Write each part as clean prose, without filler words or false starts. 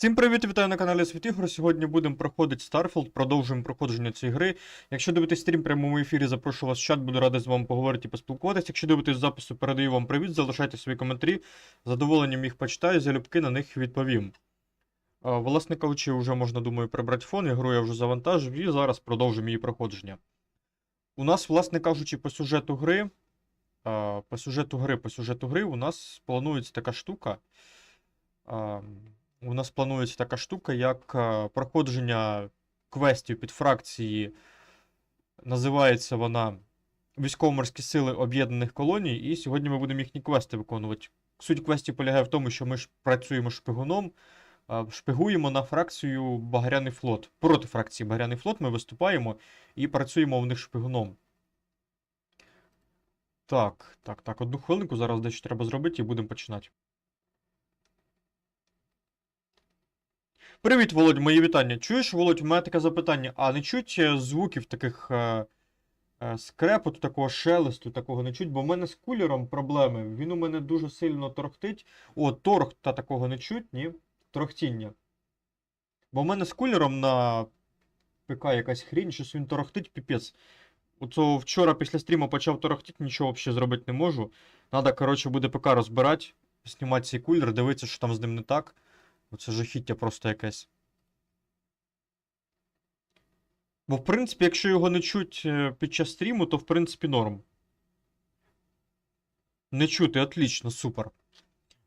Всім привіт, вітаю на каналі Світ Ігор. Сьогодні будемо проходити STARFIELD, продовжуємо проходження цієї гри. Якщо дивитесь стрім в прямому ефірі, запрошую вас в чат, буду радий з вами поговорити і поспілкуватися. Якщо дивитесь запису, передаю вам привіт, залишайте свої коментарі. З задоволенням їх почитаю, залюбки на них відповім. Власне кажучи, вже можна, думаю, прибрати фон, ігру я вже завантажив і зараз продовжуємо її проходження. У нас, власне кажучи, по сюжету гри у нас планується така штука. У нас планується така штука, як проходження квестів під фракції. Називається вона Військово-морські сили об'єднаних колоній. І сьогодні ми будемо їхні квести виконувати. Суть квестів полягає в тому, що ми ж працюємо шпигуном, шпигуємо на фракцію Багряний флот. Проти фракції Багряний флот ми виступаємо і працюємо в них шпигуном. Так, одну хвилинку, зараз дещо треба зробити і будемо починати. Привіт, Володь, мої вітання. Чуєш, Володь, у мене таке запитання, а не чуть звуків таких скрепоту, такого шелесту, такого не чуть, бо в мене з кулером проблеми, він у мене дуже сильно торохтить. О, торохта такого не чуть, ні? Торохтіння. Бо в мене з кулером на ПК якась хрінь, щось він торохтить, піпець. Оце вчора після стріму почав торохтити, нічого взагалі зробити не можу. Надо, коротше, буде ПК розбирати, знімати цей кулер, дивитися, що там з ним не так. Оце жахіття просто якесь. Бо, в принципі, якщо його не чуть під час стріму, то, в принципі, норм. Не чути, отлично, супер.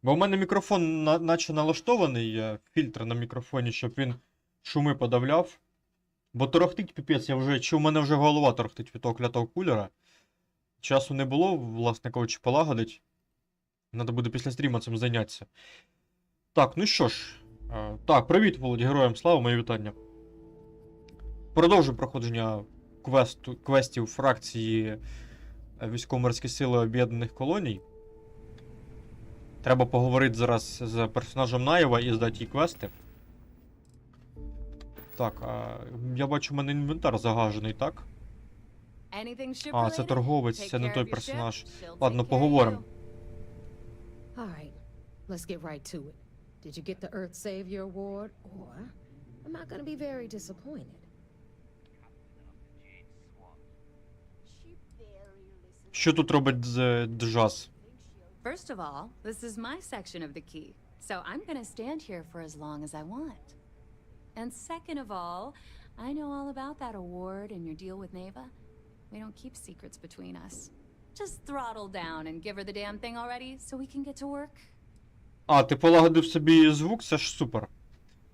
Бо в мене мікрофон наче налаштований, фільтр на мікрофоні, щоб він шуми подавляв. Бо торохтить, піпець, у мене вже голова торохтить від того клятого кулера. Часу не було, власне кажучи, полагодить. Треба буде після стріму цим зайнятися. Так, ну що ж. Так, привіт, Володь, героям слава, мої вітання. Продовжуємо проходження квестів фракції Військово-морські сили об'єднаних колоній. Треба поговорити зараз з персонажем Наєва і здати їй квести. Так, я бачу, у мене інвентар загажений, так? А, це торговець, це не той персонаж. Ладно, поговоримо. Did you get the Earth Savior Award, or am I going to be very disappointed? Що тут робить Джаз? First of all, this is my section of the key, so I'm going to stand here for as long as I want. And second of all, I know all about that award and your deal with Neva. We don't keep secrets between us. Just throttle down and give her the damn thing already so we can get to work. А, ти полагодив собі звук, це ж супер.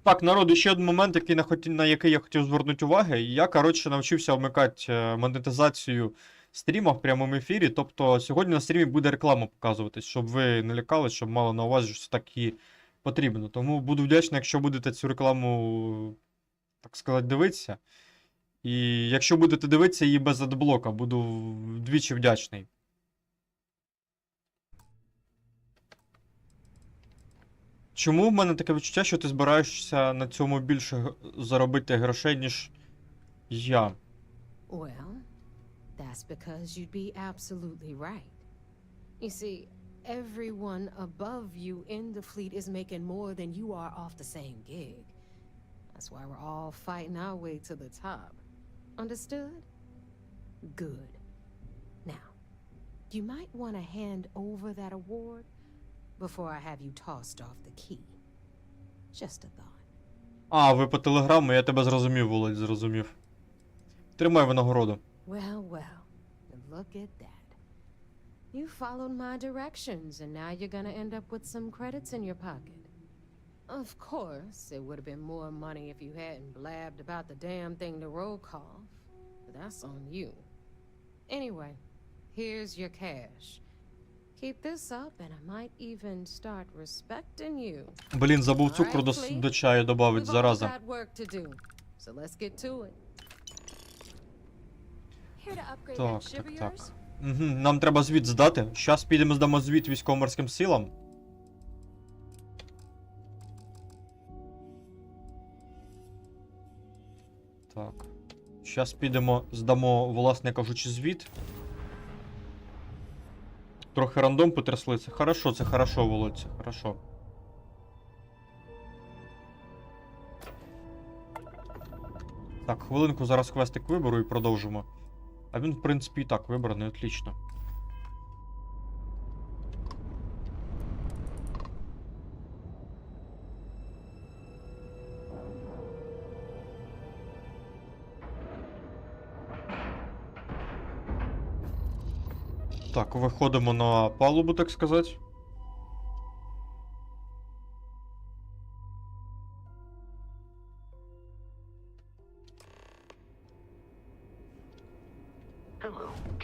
Так, народ, ще один момент, на який я хотів звернути увагу. Я, коротше, навчився вмикати монетизацію стріма в прямому ефірі. Тобто, сьогодні на стрімі буде реклама показуватись, щоб ви не лякались, щоб мали на увазі, що це так і потрібно. Тому буду вдячний, якщо будете цю рекламу, так сказати, дивитися. І якщо будете дивитися її без адблока, буду вдвічі вдячний. Чому в мене таке відчуття, що ти збираєшся на цьому більше заробити грошей, ніж я? Well, that's because you'd be absolutely right. You see, everyone above you in the fleet is making more than you are off the same gig. That's why we're all fighting our way to the top. Understood? Good. Now, you might want to hand over that award before I have you tossed off the key. Just a thought. А, ви по телеграму, я тебе зрозумів, Володь, зрозумів. Тримай винагороду. Well, look at that. You followed my directions, and now you're gonna end up with some credits in your pocket. Of course, it would have been more money if you hadn't blabbed about the damn thing to roll call, but that's on you. Anyway, here's your cash. Keep this up, and I might even start respecting you. Блін, забув цукру до чаю добавити, зараза. We've all got work to do, so let's get to it. Here to upgrade that ship of yours? Угу, нам треба звіт здати. Щас підемо здамо звіт військово-морським силам. Так. Щас підемо, здамо, власне кажучи, звіт. Трохи рандом потрясли. Це хорошо, Володь, це хорошо. Так, хвилинку, зараз квестик виберу і продовжимо. А він, в принципі, і так вибраний, отлично. Так, виходимо на палубу, так сказати.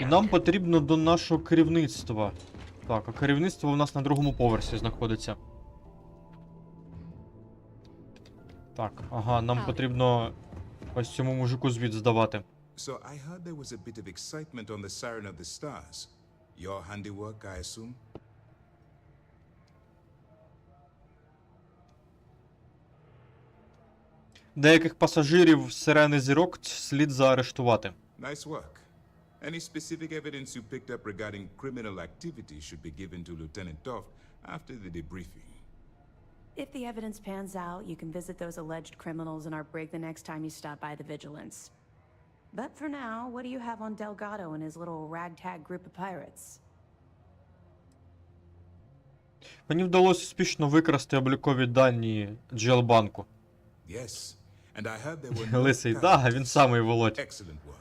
І нам потрібно до нашого керівництва. Так, а керівництво у нас на другому поверсі знаходиться. Так, ага, нам потрібно ось цьому мужику звіт здавати. So I heard there was a bit of excitement on the Siren of the Stars. Your handiwork, I assume? Деяких пасажирів сирени зірок слід заарештувати. Nice work. Any specific evidence you picked up regarding criminal activity should be given to Lieutenant Toft after the debriefing. If the evidence pans out, you can visit those alleged criminals in our brig the next time you stop by the Vigilance. But for now, what do you have on Delgado and his little ragtag group of pirates? Мені вдалося успішно викрасти облікові дані Джелбанку. Yes, and I heard there were no Лисий, да, він самий Володь. excellent work.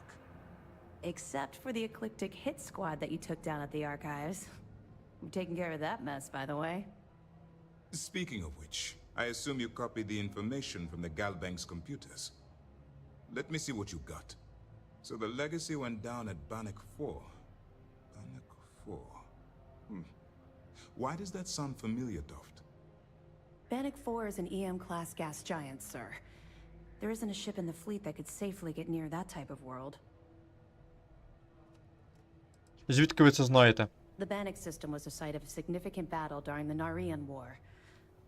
Except for the eclectic hit squad that you took down at the archives. We've taken care of that mess, by the way. Speaking of which, I assume you copied the information from the Galbank's computers. Let me see what you got. So the legacy went down at Bannock 4. Bannock 4. Why does that sound familiar, Toft? Bannock 4 is an EM-class gas giant, sir. There isn't a ship in the fleet that could safely get near that type of world. Звідки ви це знаєте? The Bannock system was the site of a significant battle during the Narian War.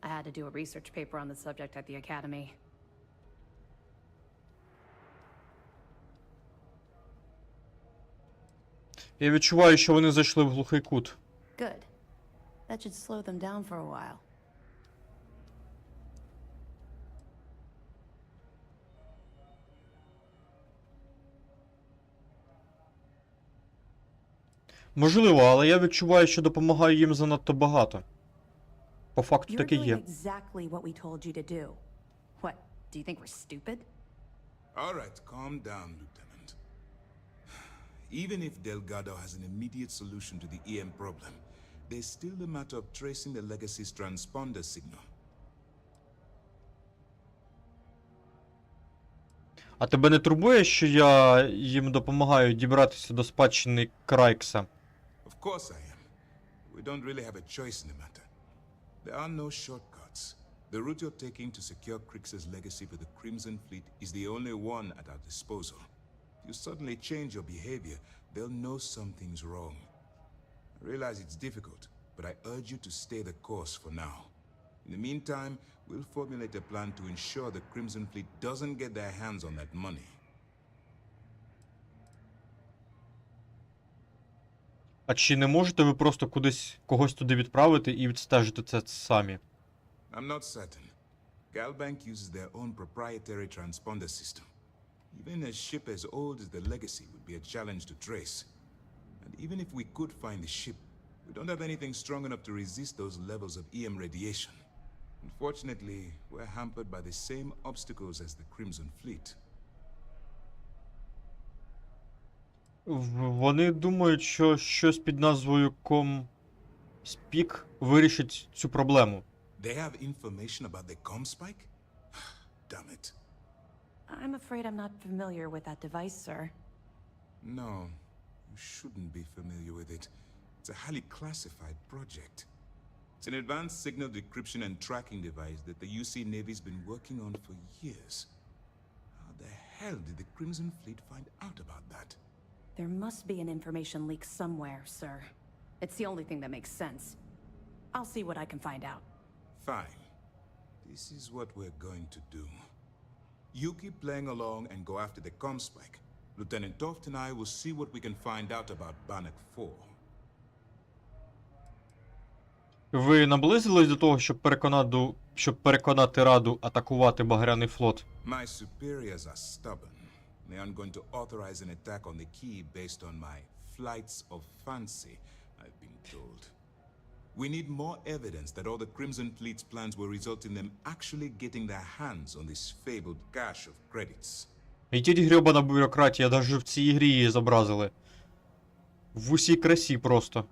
I had to do a research paper on the subject at the Academy. Я відчуваю, що вони зайшли в глухий кут. Good. That should slow them down for a while. Можливо, але я відчуваю, що допомагаю їм занадто багато. По факту You're так і doing є. exactly what we told you to do. What, do you think we're stupid? All right, calm down, Lieutenant. Even if Delgado has an immediate solution to the EM problem, there's still the matter of tracing the legacy's transponder signal. А тебе не турбує, що я їм допомагаю дібратися до спадщини Крікса? Of course I am. We don't really have a choice in the matter. There are no shortcuts. The route you're taking to secure Krix's legacy for the Crimson Fleet is the only one at our disposal. If you suddenly change your behavior, they'll know something's wrong. I realize it's difficult, but I urge you to stay the course for now. In the meantime, we'll formulate a plan to ensure the Crimson Fleet doesn't get their hands on that money. А чи не можете ви просто кудись когось туди відправити і відстежити це самі? I'm not certain. Galbank uses their own proprietary transponder system. Even a ship as old as the Legacy would be a challenge to trace. And even if we could find the ship, we don't have anything strong enough to resist those levels of EM radiation. Unfortunately, we're hampered by the same obstacles as the Crimson Fleet. Вони думають, що щось під назвою ComSpeak вирішить цю проблему. They have information about the ComSpike? Damn it. I'm afraid I'm not familiar with that device, sir. No, you shouldn't be familiar with it. It's a highly classified project. It's an advanced signal decryption and tracking device that the UC Navy's been working on for years. How the hell did the Crimson Fleet find out about that? There must be an information leak somewhere, sir. It's the only thing that makes sense. I'll see what I can find out. Fine. This is what we're going to do. You keep playing along and go after the ComSpike. Lieutenant Toft and I will see what we can find out about Bannock 4. Ви наблизились до того, щоб переконати Раду атакувати Багряний флот? My superiors are stubborn. They aren't going to authorize an attack on the key based on my flights of fancy, I've been told. We need more evidence that all the Crimson Fleet's plans will result in them actually getting their hands on this fabled cache of credits. І тіть грьобана бюрократія, навіть в цій грі її зобразили. В усій красі просто.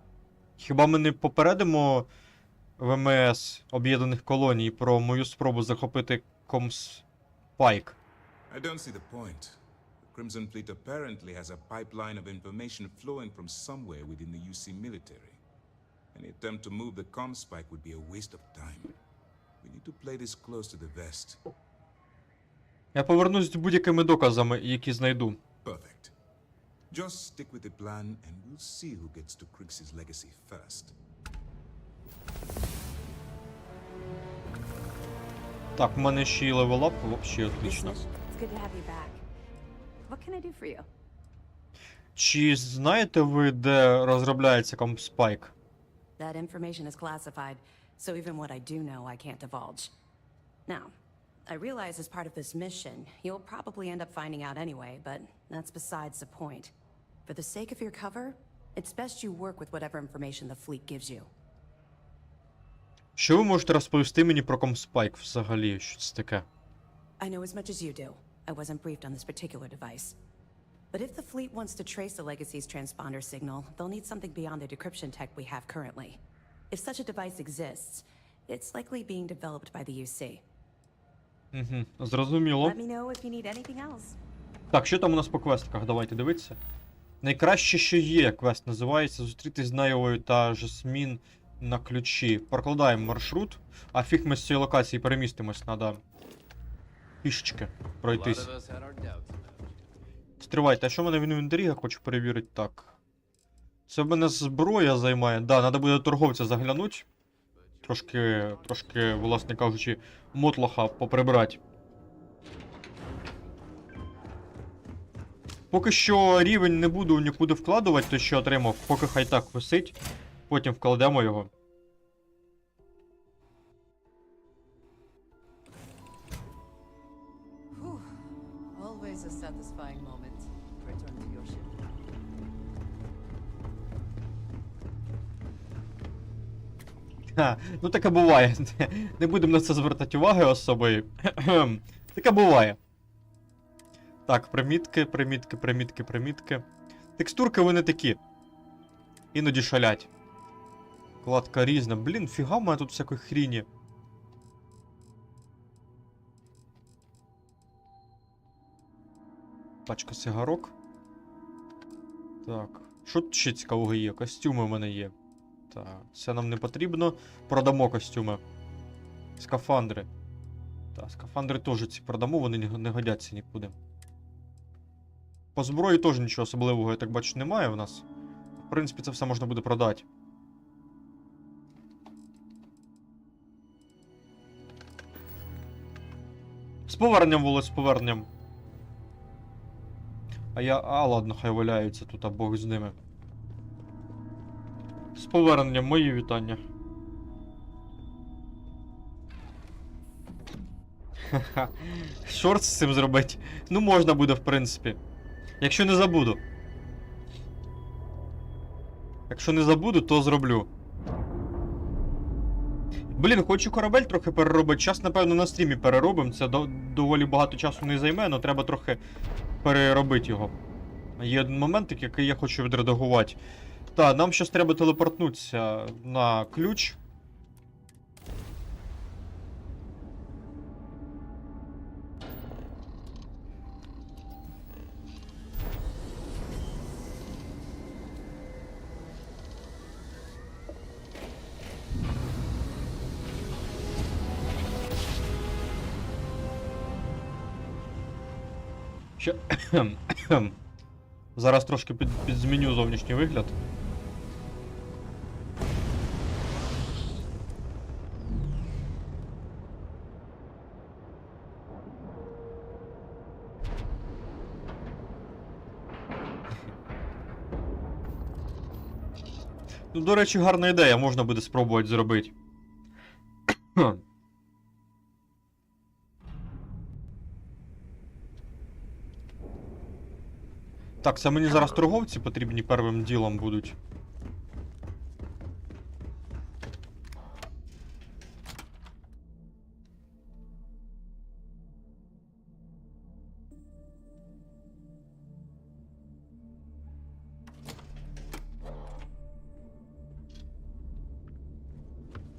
Хіба ми не попередимо ВМС Об'єднаних Колоній про мою спробу захопити Комспайк? I don't see the point. The Crimson Fleet apparently has a pipeline of information flowing from somewhere within the UC military. Any attempt to move the Comspike would be a waste of time. We need to play this close to the vest. Я повернусь з будь-якими доказами, які знайду. Perfect. Just stick with the plan and we'll see who gets to Krix's legacy first. Так, в мене ще й левелап, взагалі отлично. It's good to have you back. What can I do for you? Чи знаєте ви, де розробляється Комспайк? That information is classified, so even what I do know, I can't divulge. Now, I realize as part of this mission, you'll probably end up finding out anyway, but that's besides the point. For the sake of your cover, it's best you work with whatever information the fleet gives you. Що ви можете розповісти мені про Комспайк взагалі? Що це таке? I know as much as you do. I wasn't briefed on this particular device. But if the fleet wants to trace the Legacy's transponder signal, they'll need something beyond the decryption tech we have currently. If such a device exists, it's likely being developed by the UC. Зрозуміло. Let me know if you need anything else. Так, що там у нас по квестках? Давайте дивитися. Найкраще, що є, квест називається «Зустрітись з Наєвою та Жасмін на ключі». Прокладаємо маршрут, а фіг ми з цієї локації перемістимось, треба пішечки пройтись. Стривайте, а що в мене в інвентарі, я хочу перевірити так. Це в мене зброя займає. Да, треба буде до торговця заглянути. Трошки, власне кажучи, мотлоха поприбрати. Поки що рівень не буду нікуди вкладувати, той що отримав, поки хай так висить. Потім вкладемо його. Always a satisfying moment. Return to your ship. Ха, ну таке буває. Не будемо на це звертати уваги особою. Таке буває. Так, примітки. Текстурки вони такі. Іноді шалять. Кладка різна. Блін, фіга в мене тут всякої хріні. Пачка сигарок. Так. Що тут ще цікавого є? Костюми в мене є. Так, це нам не потрібно. Продамо костюми. Скафандри. Так, скафандри теж ці продамо, вони не годяться нікуди. По зброї теж нічого особливого, я так бачу, немає в нас. В принципі, це все можна буде продати. З поверненням, Володь, з поверненням. Ладно, хай валяються тут, а Бог з ними. З поверненням, мої вітання. Ха-ха. Шорт з цим зробити? Ну, можна буде, в принципі. Якщо не забуду. Якщо не забуду, то зроблю. Блін, хочу корабель трохи переробити. Час, напевно, на стрімі переробимо. Це доволі багато часу не займе, але треба трохи переробити його. Є один момент, який я хочу відредагувати. Так, нам щось треба телепортнутися на ключ. Зараз трошки підзміню зовнішній вигляд. Ну, до речі, гарна ідея, можна буде спробувати зробити. Так, 1 Так, це мені зараз торговці потрібні первим ділом будуть.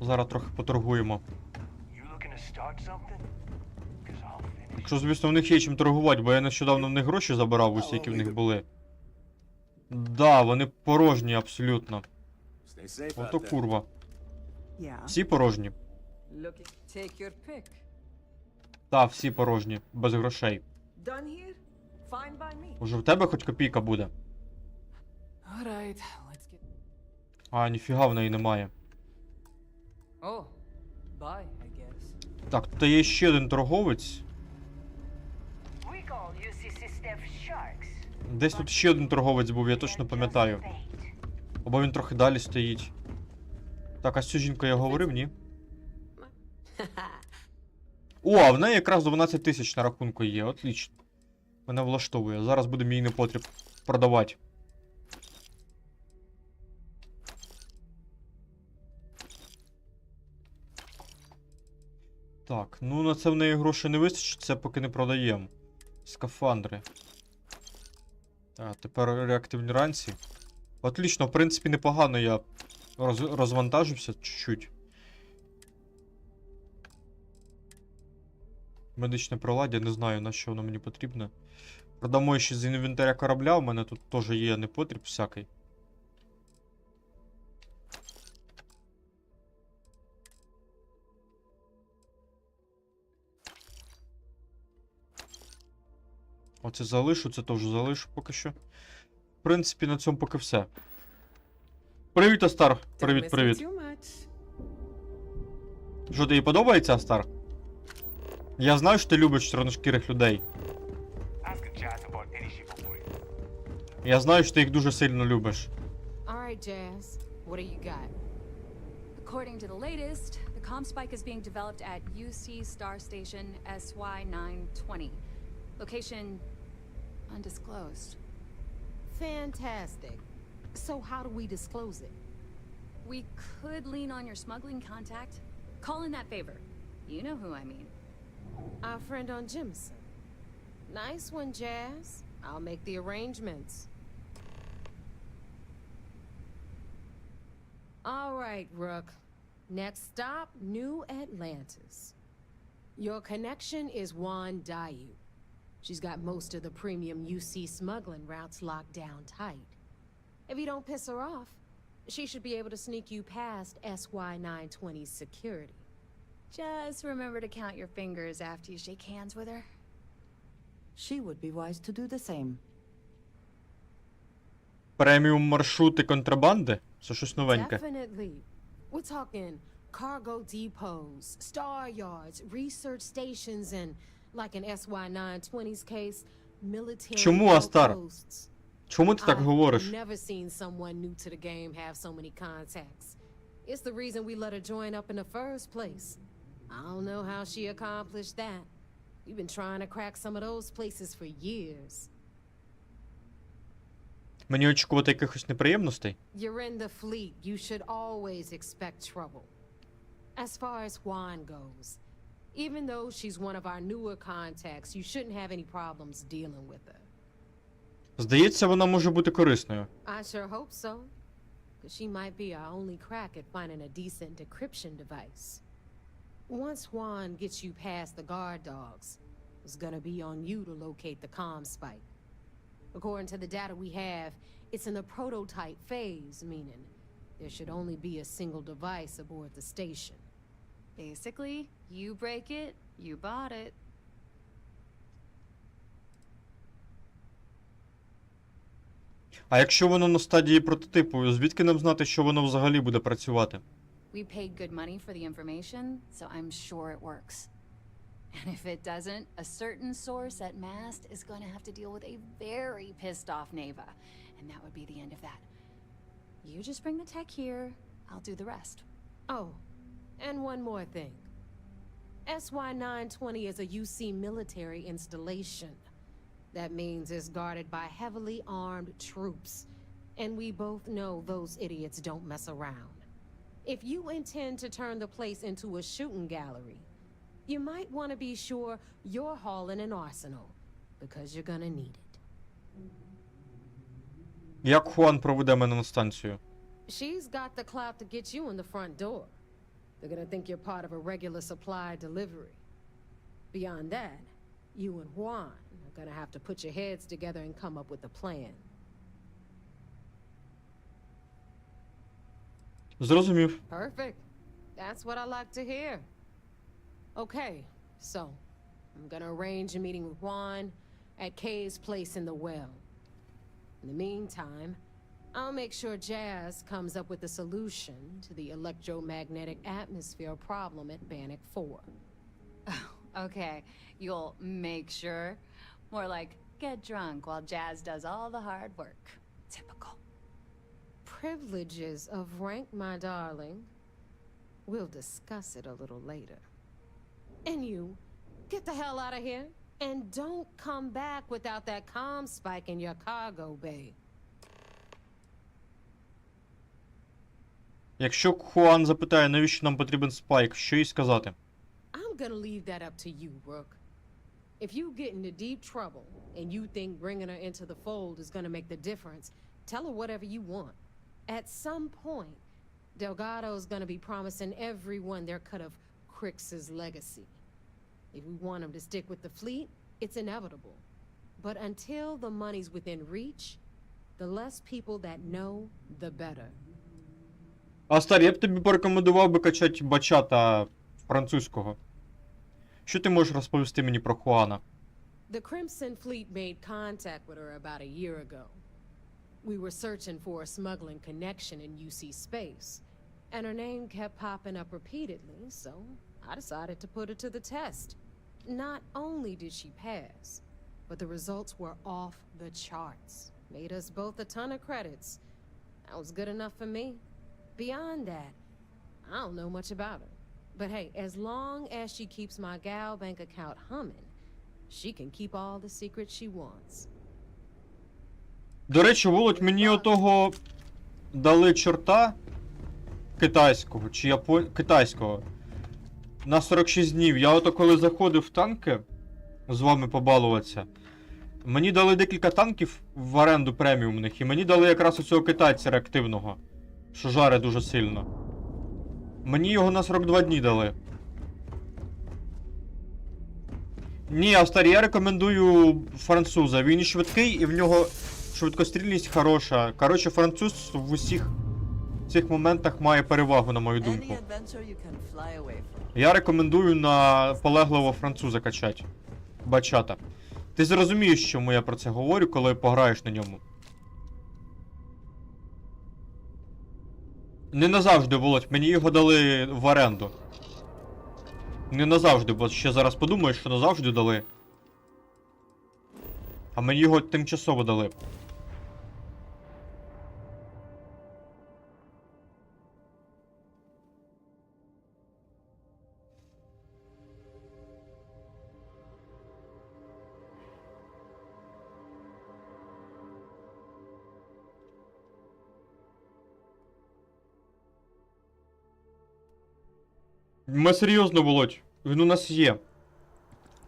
Зараз трохи поторгуємо. Якщо, звісно, в них є чим торгувати, бо я нещодавно в них гроші забирав усі, які в них були. Да, вони порожні абсолютно. Ото курва. Всі порожні. Take your pick. Та, всі порожні, без грошей. Done here? Fine by me. Уже в тебе хоч копійка буде. Alright, let's get... А, ніфіга в неї немає. Oh, bye, I guess. Так, тут є ще один торговець. Десь тут ще один торговець був, я точно пам'ятаю. Або він трохи далі стоїть. Так, а з цю жінку я говорив, ні? О, а в неї якраз 12 тисяч на рахунку є, отлично. Мене влаштовує. Зараз будемо її непотріб продавати. Так, ну на це в неї грошей не вистачить, це поки не продаємо. Скафандри. Так, тепер реактивні ранці. Отлично, в принципі, непогано я розвантажився чуть-чуть. Медичне приладдя, не знаю, на що воно мені потрібне. Продамо ще з інвентаря корабля, у мене тут теж є непотріб всякий. Оце залишу, це теж залишу поки що. В принципі, на цьому поки все. Привіт, Астар. Привіт, привіт. Що, тобі подобається, Астар? Я знаю, що ти любиш чорношкірих людей. Я знаю, що ти їх дуже сильно любиш. All right, Jazz. What do you got? According to the latest, the comm spike is being developed at UC Star Station SY920. Location undisclosed. Fantastic. So how do we disclose it? We could lean on your smuggling contact. Call in that favor. You know who I mean. Our friend on Jimson. Nice one, Jazz. I'll make the arrangements. All right, Rook. Next stop, New Atlantis. Your connection is Juan Dayu. She's got most of the premium UC smuggling routes locked down tight. If you don't piss her off, she should be able to sneak you past SY920's security. Just remember to count your fingers after you shake hands with her. She would be wise to do the same. Преміум маршрути контрабанди? Це щось новеньке. Definitely. We're talking cargo depots, star yards, research stations, and, like in SY920's case, military Чому, Астар? outposts. Чому ти так говориш? I've never seen someone new to the game have so many contacts. It's the reason we let her join up in the first place. I don't know how she accomplished that. We've been trying to crack some of those places for years. Мені очікувати якихось неприємностей? You're in the fleet. You should always expect trouble. As far as Juan goes, even though she's one of our newer contacts, you shouldn't have any problems dealing with her. Здається, вона може бути корисною. I sure hope so. Because she might be our only crack at finding a decent decryption device. Once Juan gets you past the guard dogs, it's gonna be on you to locate the comm spike. According to the data we have, it's in the prototype phase, meaning there should only be a single device aboard the station. Basically, you break it, you bought it. А якщо воно на стадії прототипу, звідки нам знати, що воно взагалі буде працювати? We paid good money for the information, so I'm sure it works. And if it doesn't, a certain source at Mast is going to have to deal with a very pissed off Neva. And that would be the end of that. You just bring the tech here, I'll do the rest. Oh, and one more thing. SY920 is a UC military installation. That means it's guarded by heavily armed troops. And we both know those idiots don't mess around. If you intend to turn the place into a shooting gallery, you might want to be sure you're hauling an arsenal, because you're gonna need it. Як Хуан проведе мене на станцію? She's got the clout to get you in the front door. They're gonna think you're part of a regular supply delivery. Beyond that, you and Juan are gonna have to put your heads together and come up with a plan. Зрозумів. Perfect. That's what I like to hear. Okay, so I'm gonna arrange a meeting with Juan at Kay's place in the well. In the meantime, I'll make sure Jazz comes up with a solution to the electromagnetic atmosphere problem at Bannock 4. Okay, you'll make sure. More like get drunk while Jazz does all the hard work. Typical. Privileges of rank, my darling. We'll discuss it a little later. And you, get the hell out of here. And don't come back without that comm spike in your cargo bay. Якщо Хуан запитає, навіщо нам потрібен спайк, що їй сказати? I'm gonna leave that up to you, Rook. If you get into deep trouble and you think bringing her into the fold is gonna make the difference, tell her whatever you want. At some point, Delgado's gonna be promising everyone their cut of Crix's legacy. If we want him to stick with the fleet, it's inevitable. But until the money's within reach, the less people that know, the better. Астар, я б тобі порекомендував би качати бачата французького. Що ти можеш розповісти мені про Хуана? The Crimson Fleet made contact with her about a year ago. We were searching for a smuggling connection in UC space, and her name kept popping up repeatedly, so I decided to put her to the test. Not only did she pass, but the results were off the charts. Made us both a ton of credits. That was good enough for me. Beyond that, I don't know much about her. But hey, as long as she keeps my gal bank account humming, she can keep all the secrets she wants. До речі, Володь, мені отого дали чорта китайського, чи китайського, на 46 днів. Я ото коли заходив в танки з вами побалуватися, мені дали декілька танків в оренду преміумних, і мені дали якраз оцього китайця реактивного, що жарить дуже сильно. Мені його на 42 дні дали. Ні, Астар, я рекомендую француза. Він і швидкий, і в нього швидкострільність хороша. Коротше, француз в усіх цих моментах має перевагу, на мою думку. Я рекомендую на полеглого француза качати. Бачата. Ти зрозумієш, чому я про це говорю, коли пограєш на ньому. Не назавжди, Володь, мені його дали в оренду. Не назавжди, бо ще зараз подумаєш, що назавжди дали. А мені його тимчасово дали. Ми серйозно, Володь, він у нас є.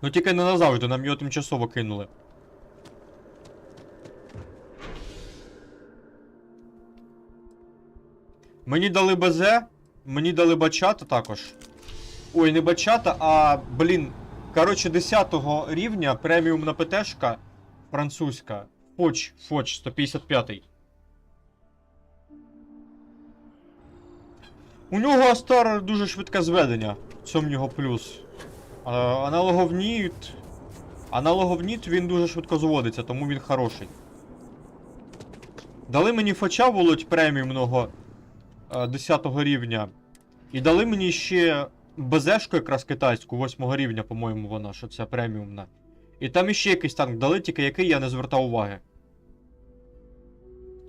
Ну тільки не назавжди, нам його тимчасово кинули. Мені дали БЗ, мені дали бачата також. Ой, не бачата, а, блін, коротше, 10 рівня преміумна ПТшка французька. Фоч 155-й. У нього Астар дуже швидке зведення, в цьому його плюс. Аналоговніт він дуже швидко зводиться, тому він хороший. Дали мені фоча, Володь, преміумного 10 рівня. І дали мені ще БЗшку якраз китайську, 8 рівня, по-моєму, вона, що це преміумна. І там іще якийсь танк дали, тільки який я не звертав уваги.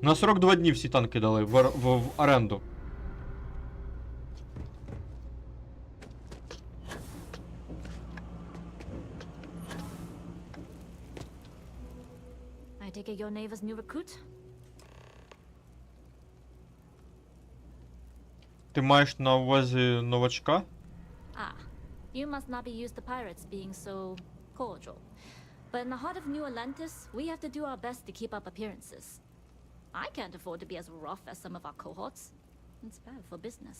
На 42 дні всі танки дали в оренду. I take it you're Neva's new recruit? Ти маєш на увазі новачка? Ah, you must not be used to pirates being so cordial. But in the heart of New Atlantis, we have to do our best to keep up appearances. I can't afford to be as rough as some of our cohorts. It's bad for business.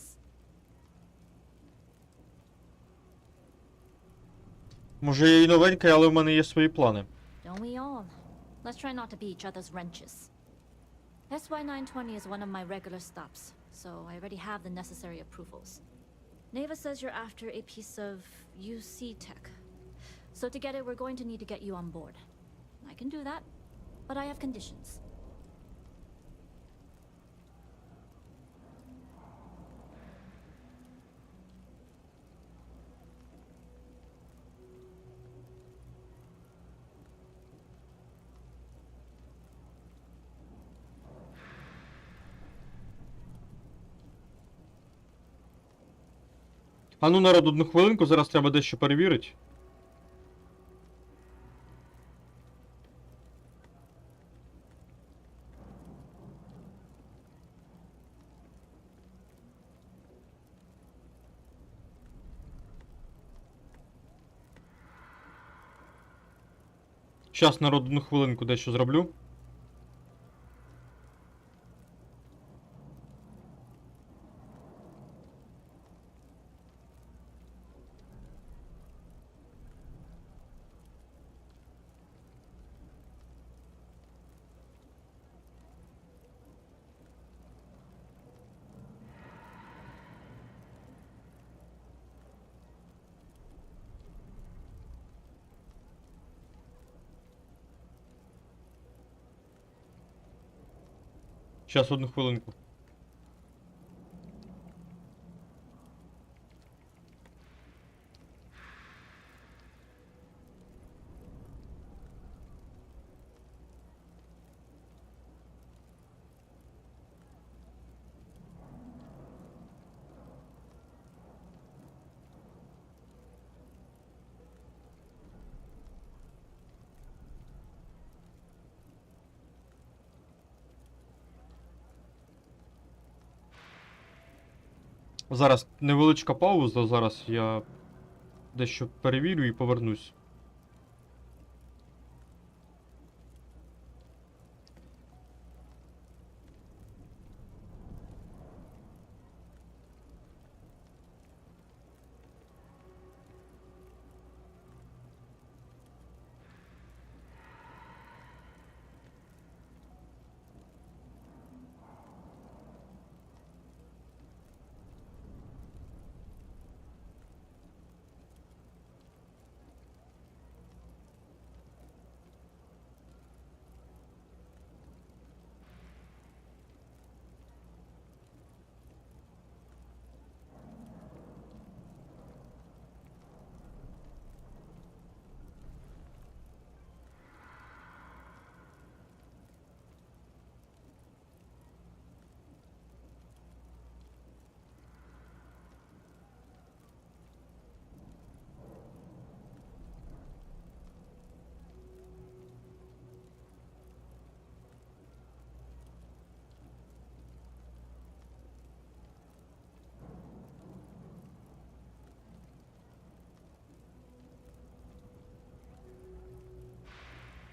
Може, я і новенький, але в мене є свої плани. Don't we all? Let's try not to be each other's wrenches. SY-920 is one of my regular stops, so I already have the necessary approvals. Neva says you're after a piece of UC tech. So to get it, we're going to need to get you on board. I can do that, but I have conditions. А ну, народ, одну хвилинку, зараз треба дещо перевірити. Щас, народ, одну хвилинку дещо зроблю. Щас, одну хвилинку. Зараз невеличка пауза, зараз я дещо перевірю і повернусь.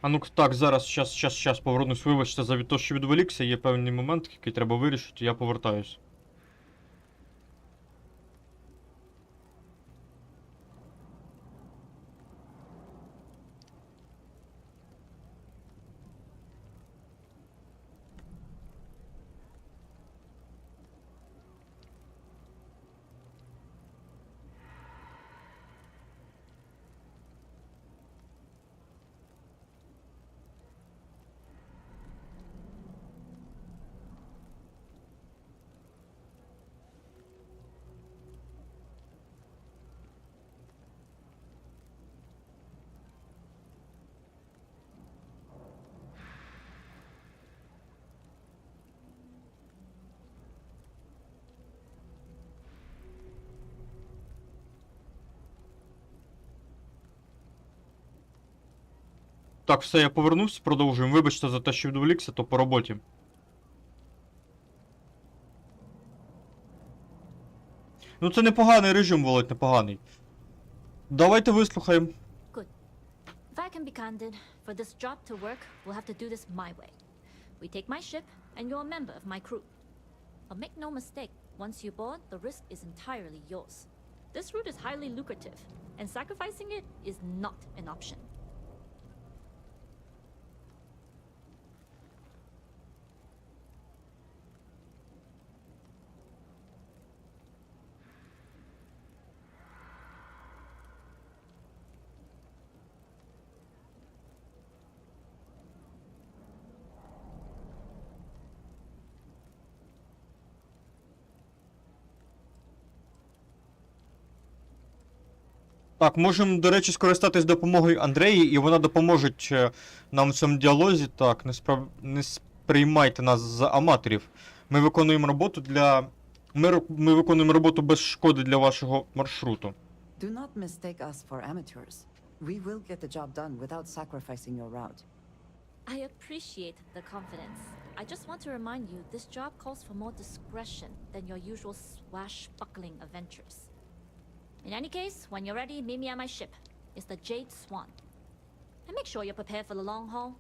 А ну так, зараз, щас повернусь, вибачте за те, що відволікся, є певний момент, який треба вирішити, я повертаюсь. Так, все, я повернувся, продовжуємо. Вибачте за те, що відволікся, то по роботі. Ну це непоганий режим, Володь, непоганий. Давайте вислухаємо. If I can be candid, for this job to work, we'll have to do this my way. We take my ship, and you're a member of my crew. But make no mistake, once you board, the risk is entirely yours. This route is highly lucrative, and sacrificing it is not an option. Так, можемо, до речі, скористатись допомогою Андреї, і вона допоможе нам в цьому діалозі. Так, не сприймайте нас за аматорів. Ми виконуємо роботу Ми виконуємо роботу без шкоди для вашого маршруту. Do not mistake us for amateurs. We will get the job done without sacrificing your route. I appreciate the confidence. I just want to remind you, this job calls for more discretion than your usual swashbuckling adventures. In any case, when you're ready, meet me at my ship. It's the Jade Swan. And make sure you're prepared for the long haul.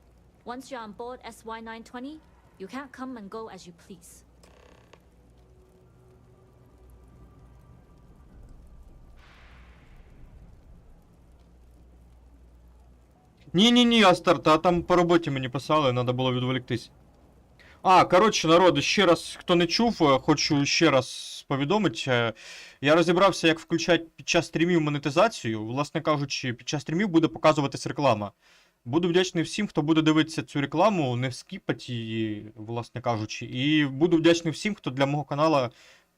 Once you're on board SY-920, you can't come and go as you please. Ні, Астар, та там по роботі мені писали, треба було відволіктись. Коротше, народ, ще раз, хто не чув, хочу ще раз повідомити. Я розібрався, як включати під час стрімів монетизацію. Власне кажучи, під час стрімів буде показуватись реклама. Буду вдячний всім, хто буде дивитися цю рекламу, не скіпать її, власне кажучи. І буду вдячний всім, хто для мого каналу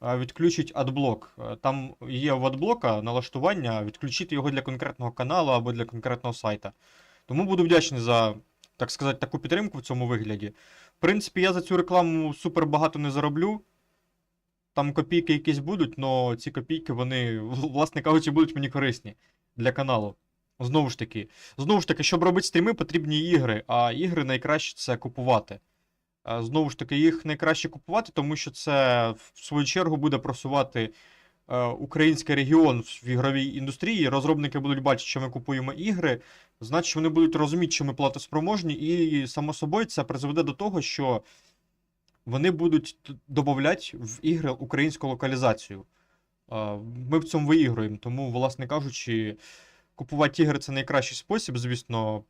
відключить адблок. Там є в адблока налаштування, відключити його для конкретного каналу або для конкретного сайта. Тому буду вдячний за, так сказати, таку підтримку в цьому вигляді. В принципі, я за цю рекламу супер багато не зароблю. Там копійки якісь будуть, але ці копійки, вони, власне кажучи, будуть мені корисні для каналу. Знову ж таки, щоб робити стріми, потрібні ігри, а ігри найкраще це купувати. Знову ж таки, їх найкраще купувати, тому що це, в свою чергу, буде просувати український регіон в ігровій індустрії. Розробники будуть бачити, що ми купуємо ігри, значить вони будуть розуміти, що ми платоспроможні, і, само собою, це призведе до того, що вони будуть додавати в ігри українську локалізацію. Ми в цьому виігруємо, тому, власне кажучи, купувати ігри – це найкращий спосіб, звісно,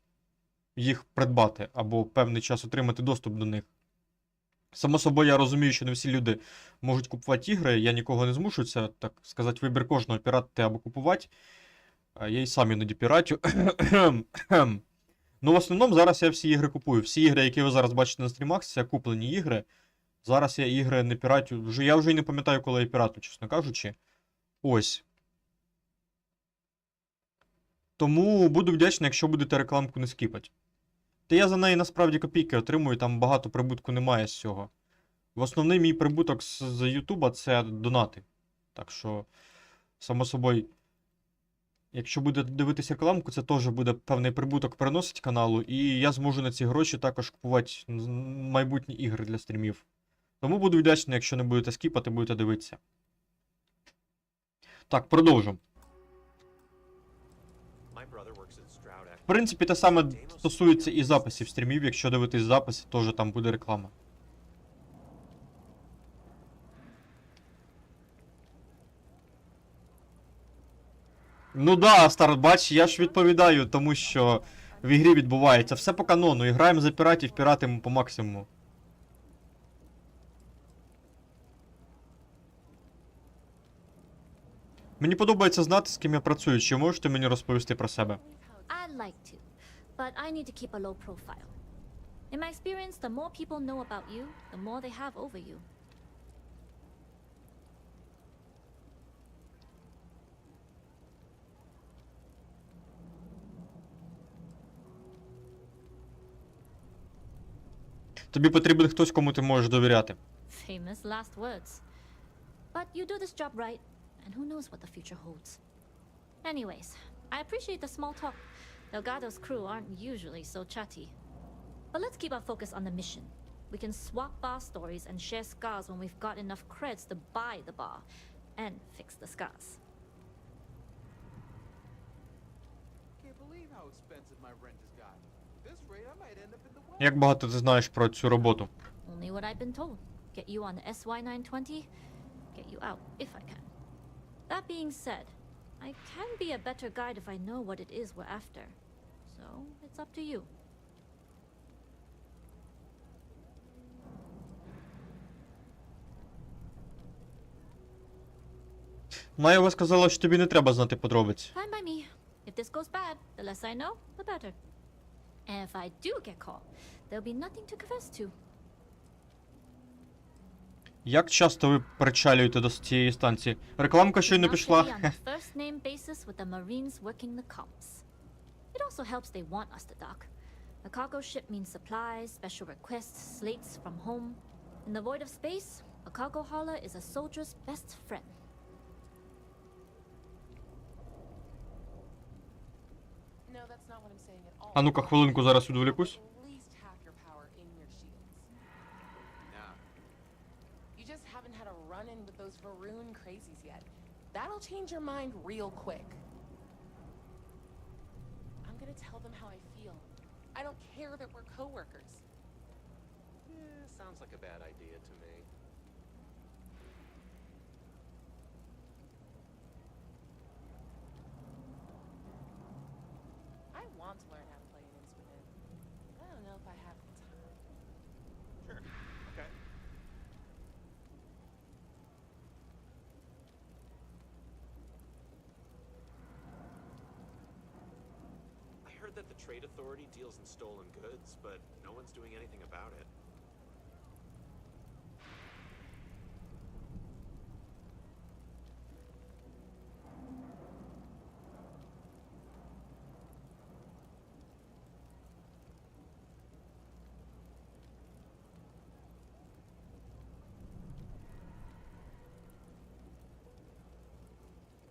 їх придбати або певний час отримати доступ до них. Само собою, я розумію, що не всі люди можуть купувати ігри, я нікого не змушую, це, так сказати, вибір кожного – піратити або купувати. Я і сам іноді піратю. Ну, в основному, зараз я всі ігри купую. Всі ігри, які ви зараз бачите на стрімах, це куплені ігри. Зараз я ігри не піратю. Я вже і не пам'ятаю, коли я пірату, чесно кажучи. Ось. Тому буду вдячний, якщо будете рекламку не скіпати. Та я за неї насправді копійки отримую, там багато прибутку немає з цього. В основний мій прибуток з Ютуба це донати. Так що, само собою, якщо буде дивитися рекламку, це теж буде певний прибуток приносить каналу, і я зможу на ці гроші також купувати майбутні ігри для стрімів. Тому буду вдячний, якщо не будете скіпати, будете дивитися. Так, продовжимо. В принципі, те саме стосується і записів стрімів. Якщо дивитись записи, теж там буде реклама. Ну да, Стар, бач, я ж відповідаю, тому що в ігрі відбувається все по канону. І граємо за піратів, піратимо по максимуму. Мені подобається знати, з ким я працюю. Чи можете мені розповісти про себе? I'd like to, but I need to keep a low profile. In my experience, the more people know about you, the more they have over you. Тобі потрібен хтось, кому ти можеш довіряти. Famous last words. But you do this job right, and who knows what the future holds. Anyways, I appreciate the small talk, Delgado's crew aren't usually so chatty. But let's keep our focus on the mission. We can swap bar stories and share scars when we've got enough creds to buy the bar and fix the scars. Can't believe how expensive my rent has gotten. This rate, I might end up in the well. Як багато ти знаєш про цю роботу? Only what I've been told. Get you on the SY920, get you out if I can. That being said, I can be a better guide if I know what it is we're after. So, it's up to you. Майова сказала, що тобі не треба знати подробиць. Fine by me. If this goes bad, the less I know, the better. And if I do get caught, there'll be nothing to confess to. Як часто ви причалюєте до цієї станції? Рекламка щойно Enough to пішла. be on the first name basis with the Marines working the comms. It also helps they want us to dock. A cargo ship means supplies, special requests, slates from home. In the void of space, a cargo hauler is a soldier's best friend. No, that's not what I'm saying at all. А ну-ка, хвилинку, зараз відволікусь. At least half your power in your shields. Nah. You just haven't had a run-in with those Varun crazies yet. That'll change your mind real quick. I'm gonna tell them how I feel. I don't care that we're coworkers. Yeah, sounds like a bad idea to me. I want to learn how to play an instrument. I don't know if I have the time. Sure. Okay. I heard that the Trade Authority deals in stolen goods, but no one's doing anything about it.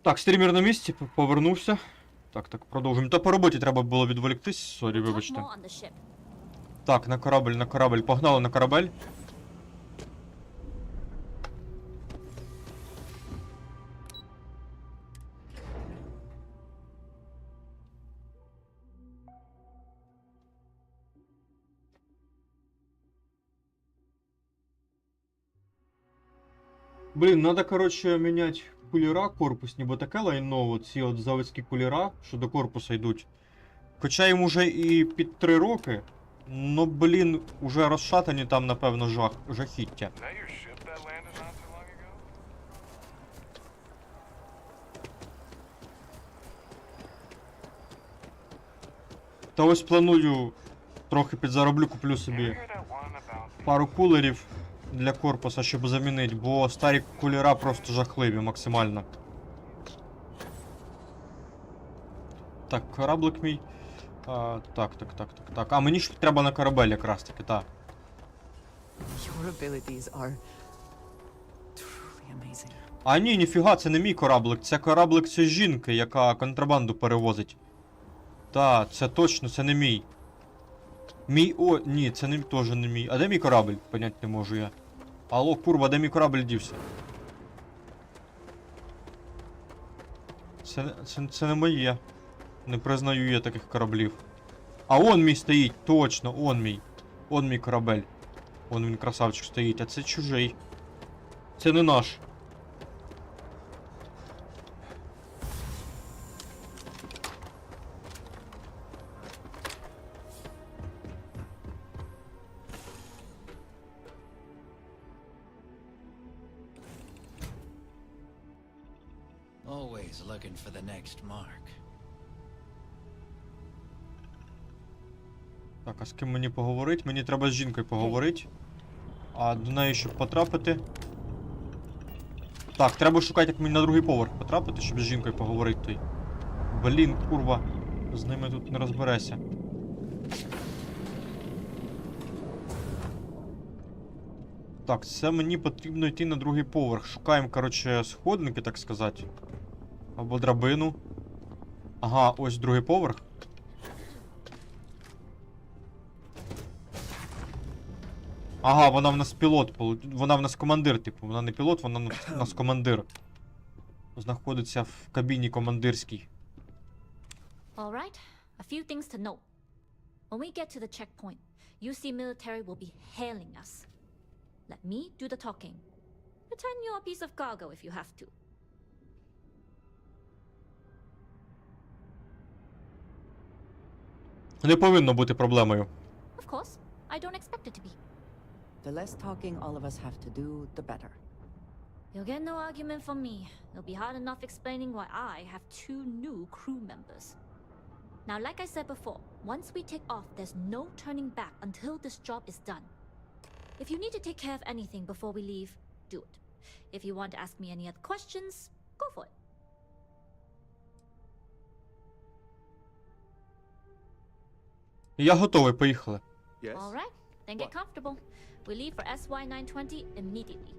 Так, стрімер на місці, повернувся. Так, продовжуємо. Та по роботі треба було відволіктись, сорі, We'll talk вибачте. more on the ship. Так, на корабель, погнали на корабель. Блін, надо, короче, міняти кулера корпусні, бо таке лайно, ці от заводські кулера, що до корпуса йдуть. Хоча їм уже і під 3 роки, но, блін, уже розшатані там, напевно, жахіття. Та ось планую, трохи підзароблю, куплю собі пару кулерів для корпуса, щоб замінити, бо старі кулера просто жахливі максимально. Так, кораблик мій. Так. А мені ж треба на корабель якраз таки, так. Your abilities are truly amazing. А ні, ніфіга, це не мій кораблик, це кораблик цієї жінки, яка контрабанду перевозить. Та, це точно, це не мій. Ні, це не, теж не мій. А де мій корабль? Понять не можу я. Алло, курва, де мій корабль дівся? Це не моє. Не признаю я таких кораблів. А он мій стоїть, точно, он мій. Он мій корабель. Он він, красавчик, стоїть, а це чужий. Це не наш. Always looking for the next mark. Так, а з ким мені поговорити? Мені треба з жінкою поговорити. А до неї, щоб потрапити. Так, треба шукати, як мені на другий поверх потрапити, щоб з жінкою поговорити. Блін, курва, з ними тут не розберешся. Так, це мені потрібно йти на другий поверх. Шукаємо, коротше, сходники, так сказати. Або драбину. Ага, ось другий поверх. Ага, вона в нас пілот, вона в нас командир, типу. Вона не пілот, вона в нас командир. Знаходиться в кабіні командирській. All right, a few things to note. When we get to the checkpoint, UC military will be hailing us. Let me do the talking. Pretend you're a piece of cargo if you have to. Не повинно бути проблемою. Of course, I don't expect it to be. The less talking all of us have to do, the better. You'll get no argument from me. It'll be hard enough explaining why I have 2 new crew members. Now, like I said before, once we take off, there's no turning back until this job is done. If you need to take care of anything before we leave, do it. If you want to ask me any other questions, go for it. Я готовий, поїхали. Yes? All right, then get comfortable. We leave for SY-920 immediately.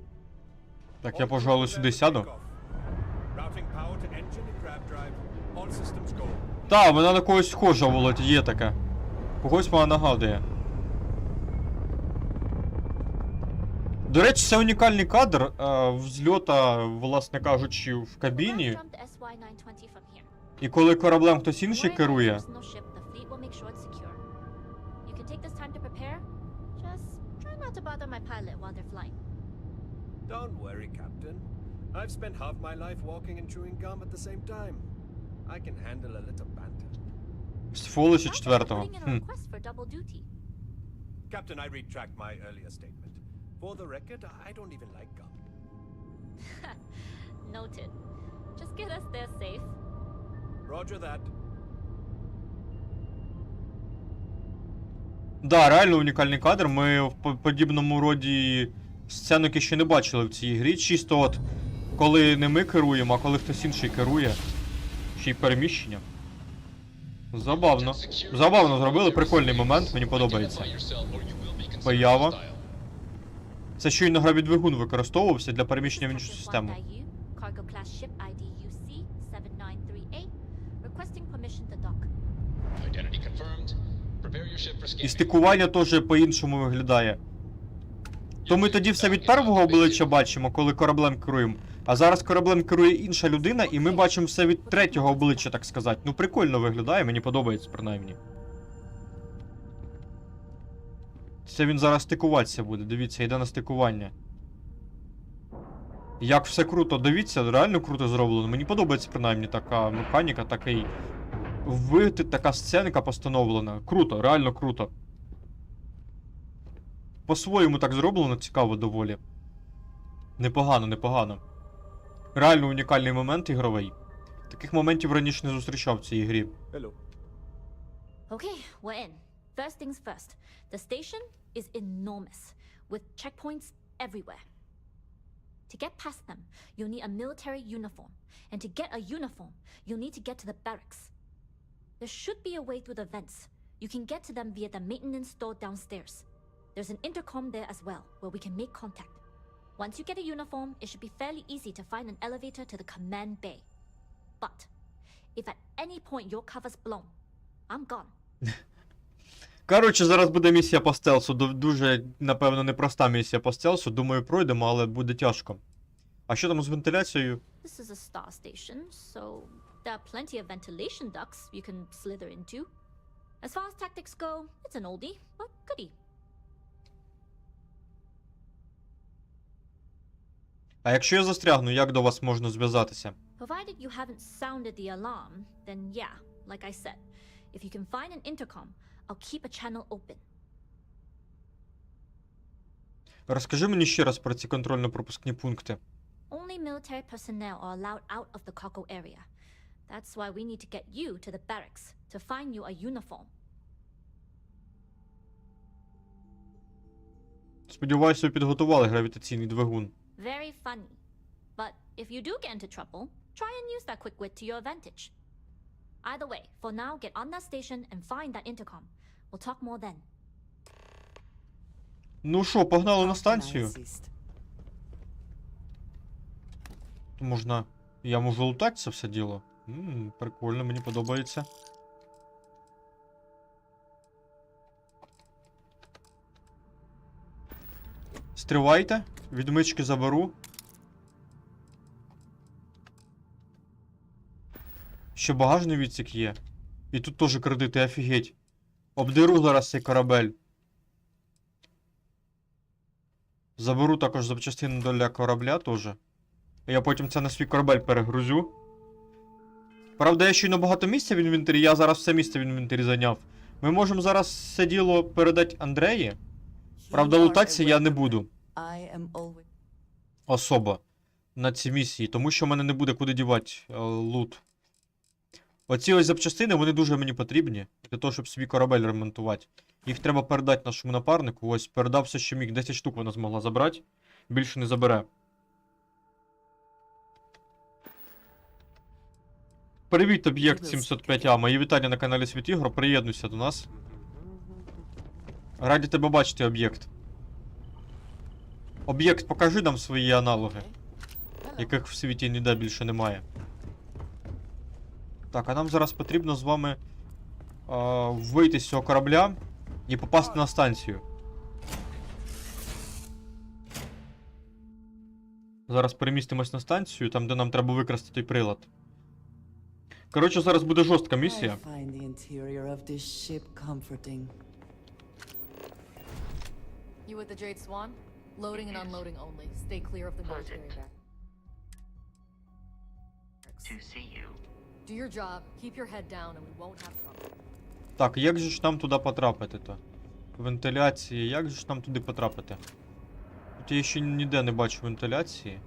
Так, я, пожалуй, сюди сяду. Routing power to engine and grab drive. All systems go. Та, вона на когось схожа, Володь, є така. Когось вона нагадує. До речі, це унікальний кадр взльота, власне кажучи, в кабіні. We'll jump to SY-920 from here. І коли кораблем хтось інший We're in our керує, personal ship. The fleet will make sure it's secure. You can take this time to prepare. Just try not to bother my pilot while they're flying. Don't worry, Captain. I've spent half my life walking and chewing gum at the same time. I can handle a little banter. з Фолиші Sounds like you're 4-го. putting in a request for double duty. Captain, I retract my earlier statement. For the record, I don't even like gum. Noted. Just get us there safe. Roger that. Да, реально унікальний кадр. Ми в подібному роді сценки ще не бачили в цій грі. Чисто от, коли не ми керуємо, а коли хтось інший керує. Ще й переміщення. Забавно. Забавно зробили, прикольний момент, мені подобається. Поява. Це щойно гравій двигун використовувався для переміщення в іншу систему. Cargo class ship ID UC 7938. Requesting permission to dock. Identity confirmed. Prepare your ship for І scanning. стикування теж по-іншому виглядає. То ми тоді все від первого обличчя бачимо, коли кораблем керуємо. А зараз кораблем керує інша людина, і ми бачимо все від третього обличчя, так сказати. Ну, прикольно виглядає, мені подобається, принаймні. Це він зараз стикуватися буде, дивіться, йде на стикування. Як все круто, дивіться, реально круто зроблено. Мені подобається, принаймні, така механіка, такий вид, така сценка постановлена. Круто, реально круто. По-своєму так зроблено, цікаво доволі. Непогано, непогано. Реально унікальний момент ігровий. Таких моментів раніше не зустрічав в цій грі. Hello. Okay, we're in. First things first. The station is enormous, with checkpoints everywhere. To get past them, you'll need a military uniform. And to get a uniform, you'll need to get to the barracks. There should be a way through the vents. You can get to them via the maintenance store downstairs. There's an intercom there as well, where we can make contact. Once you get a uniform, it should be fairly easy to find an elevator to the command bay. But if at any point your cover's blown, I'm gone. Коротше, зараз буде місія по стелсу. Дуже, напевно, непроста місія по стелсу. Думаю, пройдемо, але буде тяжко. А що там з вентиляцією? This is a star station, so there are plenty of ventilation ducts you can slither into. As far as tactics go, it's an oldie, but goodie. А якщо я застрягну, як до вас можна зв'язатися? Provided you haven't sounded the alarm, then yeah, like I said, if you can find an intercom, I'll keep a channel open. Розкажи мені ще раз про ці контрольно-пропускні пункти. Only military personnel are allowed out of the cargo area. That's why we need to get you to the barracks to find you a uniform. Сподіваюся, ви підготували гравітаційний двигун. Very funny. But if you do get into trouble, try and use that quick wit to your advantage. Either way, for now, get on that station and find that intercom. We'll talk more then. Ну що, погнали на How can I станцію? assist? Можна... Я можу лутати це все діло? Прикольно, мені подобається. Відкривайте. Відмички заберу. Ще багажний відсік є. І тут теж кредити, офігеть. Обдеру зараз цей корабель. Заберу також запчастину для корабля теж. Я потім це на свій корабель перегрузю. Правда, я щойно багато місця в інвентарі, я зараз все місце в інвентарі зайняв. Ми можемо зараз це діло передати Андреї. Правда, лутатися я не буду. Особо. На ці місії, тому що в мене не буде куди дівати лут. Оці ось запчастини, вони дуже мені потрібні. Для того, щоб свій корабель ремонтувати. Їх треба передати нашому напарнику. Ось, передав все, що міг. 10 штук вона змогла забрати. Більше не забере. Привіт, об'єкт 705А. Мої вітання на каналі Світ Ігор. Приєднуйся до нас. Раді тебе бачити, об'єкт. Об'єкт, покажи нам свої аналоги. Яких в світі ніде більше немає. Так, а нам зараз потрібно з вами вийти з цього корабля і попасти на станцію. Зараз перемістимось на станцію, там де нам треба використати той прилад. Коротше, зараз буде жорстка місія. You with the Jade Swan? Loading and unloading only. Stay clear of the military barracks. To see you. Do your job, keep your head down, and we won't have trouble. Так, як же ж нам туди потрапити-то? Вентиляції, як же ж нам туди потрапити? Тут я ще ніде не бачу вентиляції.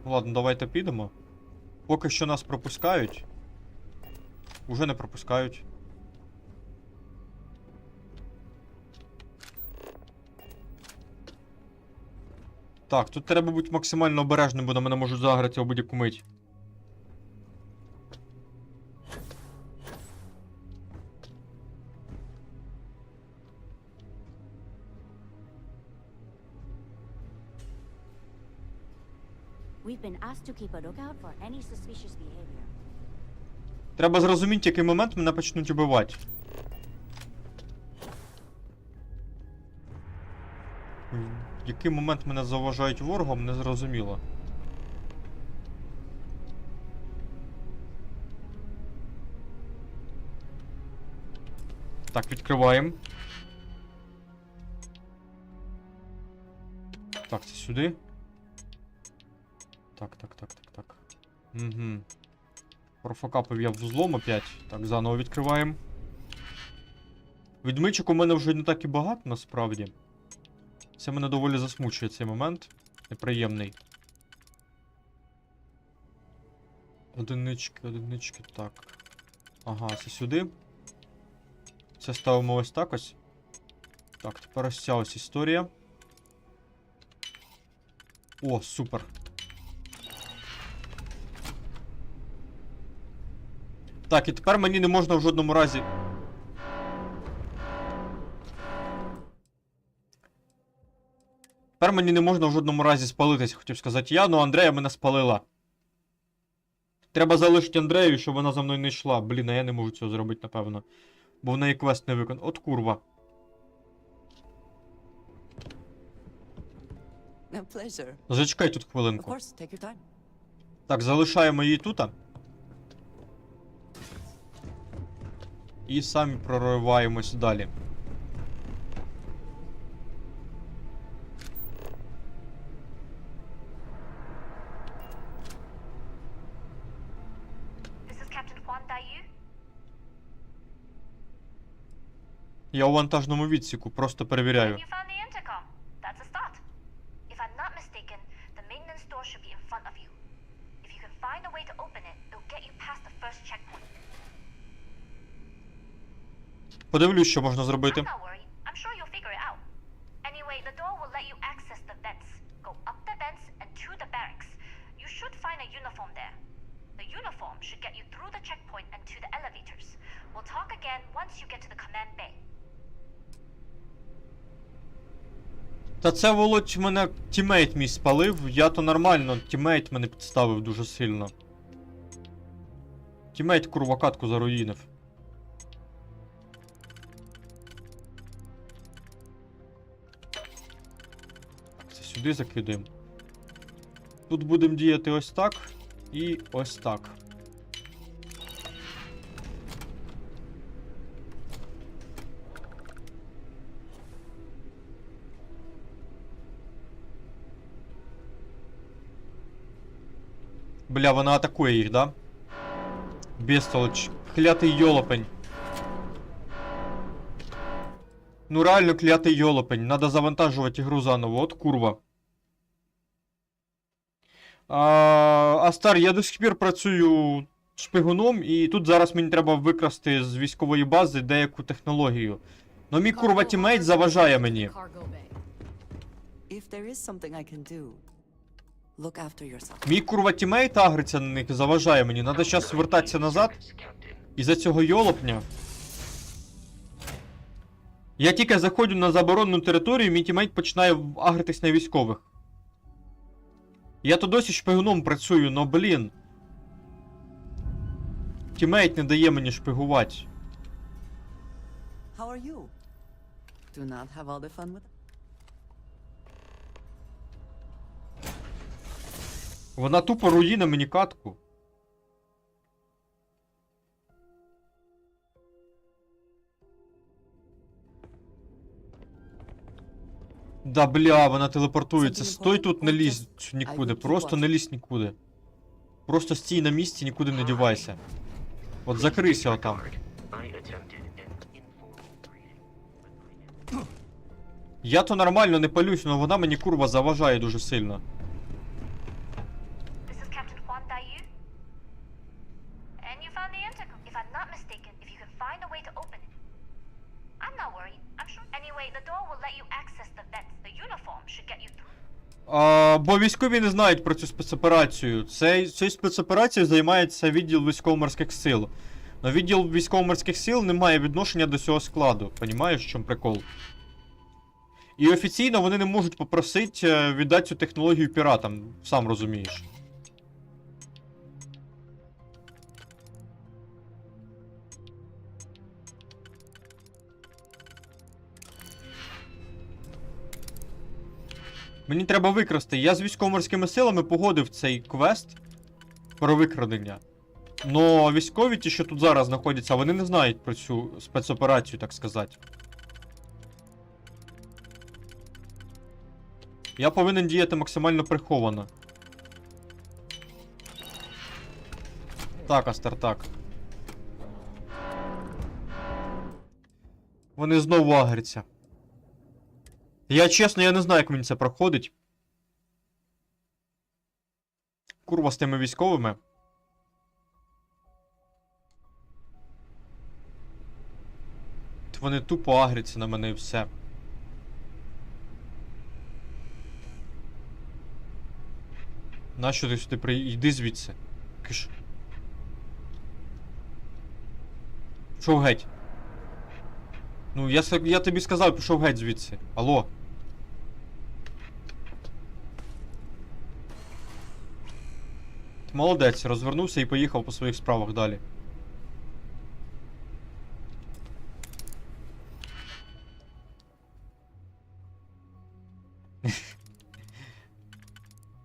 Ну ладно, давайте підемо. Поки що нас пропускають. Уже не пропускають. Так, тут треба бути максимально обережним, бо на мене можуть заграти у будь-яку мить. We've been asked to keep a lookout for any suspicious behavior. Треба зрозуміти, який момент мене почнуть убивати. В який момент мене заважають ворогом, не зрозуміло. Так, відкриваємо. Так, це сюди. Так. Угу. Профокапив я взлом опять. Так, заново відкриваємо. Відмичок у мене вже не так і багато, насправді. Це мене доволі засмучує цей момент. Неприємний. Одинички, так. Ага, це сюди. Це ставимо ось так ось. Так, тепер ось ця ось історія. О, супер. Так, і тепер мені не можна в жодному разі... Тепер мені не можна в жодному разі спалитися, хотів сказати я, но Андрея мене спалила. Треба залишити Андрею, щоб вона за мною не йшла. Блін, а я не можу цього зробити, напевно. Бо в неї квест не виконав. От курва. Зачекай тут хвилинку. Так, залишаємо її тут. І самі прориваємось далі. Я у вантажному відсіку, просто перевіряю. Подивлюсь, що можна зробити. Та це, Володь, мене тімейт мій спалив, я то нормально, тімейт мене підставив дуже сильно. Тімейт курва катку заруїнив. Це сюди закидаємо. Тут будемо діяти ось так і ось так. Бля, вона атакує їх, да? Бестолочь. Клятий йолопень. Ну реально клятий йолопень. Надо завантажувати ігру заново. От курва. Астар, я до сих пір працюю шпигуном, і тут зараз мені треба викрасти з військової бази деяку технологію. Но мій курва тімейт заважає мені. Мій курва тімейт агриться на них, заважає мені. Надо зараз вертатися назад. Із-за цього йолопня. Я тільки заходжу на заборонену територію, мій тімейт починає агритись на військових. Я то досі шпигуном працюю, но блін. Тімейт не дає мені шпигувати. Вона тупо руїна мені катку. Да бля, вона телепортується. Стой тут, не лізь нікуди. Просто не лізь нікуди. Просто стій на місці, нікуди не дівайся. От закрийся отам. Я то нормально не палюсь, але вона мені курва заважає дуже сильно. Бо військові не знають про цю спецоперацію. Цією спецоперацією займається відділ військово-морських сил. Но відділ військово-морських сил не має відношення до цього складу. Понімаєш, в чому прикол? І офіційно вони не можуть попросити віддати цю технологію піратам, сам розумієш. Мені треба викрасти. Я з військово-морськими силами погодив цей квест про викрадення. Но військові, ті, що тут зараз знаходяться, вони не знають про цю спецоперацію, так сказати. Я повинен діяти максимально приховано. Так, Астар, так. Вони знову агряться. Я чесно, я не знаю, як мені це проходить. Курва з тими військовими. Вони тупо агряться на мене і все. Нащо ти сюди приїхав? Йди звідси. Киш. Пішов геть. Ну, я тобі сказав, пішов геть звідси. Алло. Ти молодець, розвернувся і поїхав по своїх справах далі.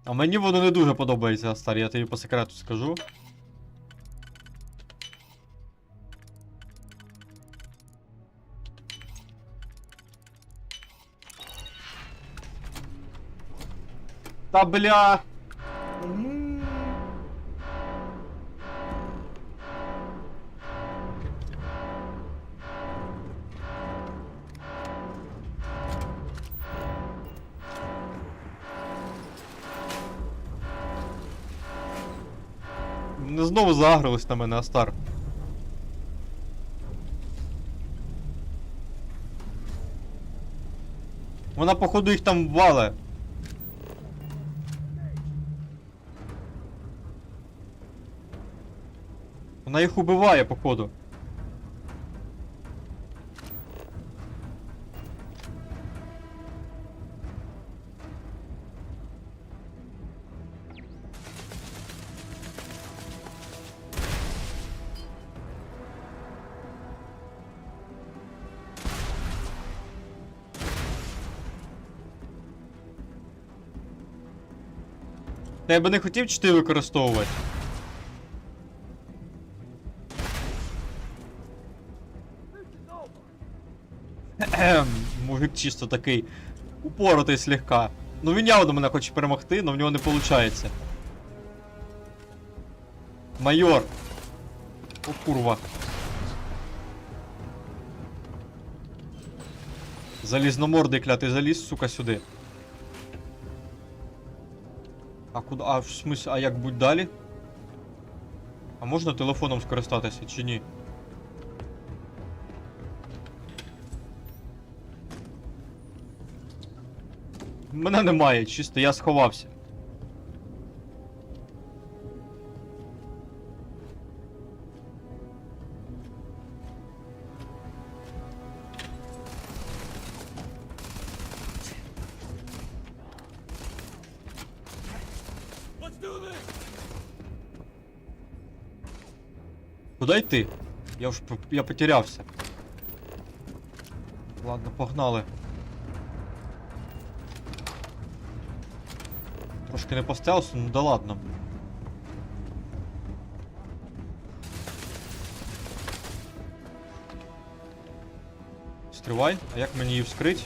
А мені воно не дуже подобається, Астар, я тобі по секрету скажу. Та бля. Знову загрились на мене, Астар. Вона, походу, їх там вале. Вона їх убиває, походу. Я би не хотів чити використовувати. Мужик чисто такий упоротий слегка. Ну він явно мене хоче перемогти, але в нього не виходить. Майор. О, курва. Залізномордий клятий заліз, сука, сюди. А куди? А в смысле, а як будь далі? А можна телефоном скористатися чи ні? Мене немає, чисто я сховався. Куда йти? Я потерявся. Ладно, погнали. Трошки не по стелсу, ну да ладно. Стривай, а як мені її вскрить?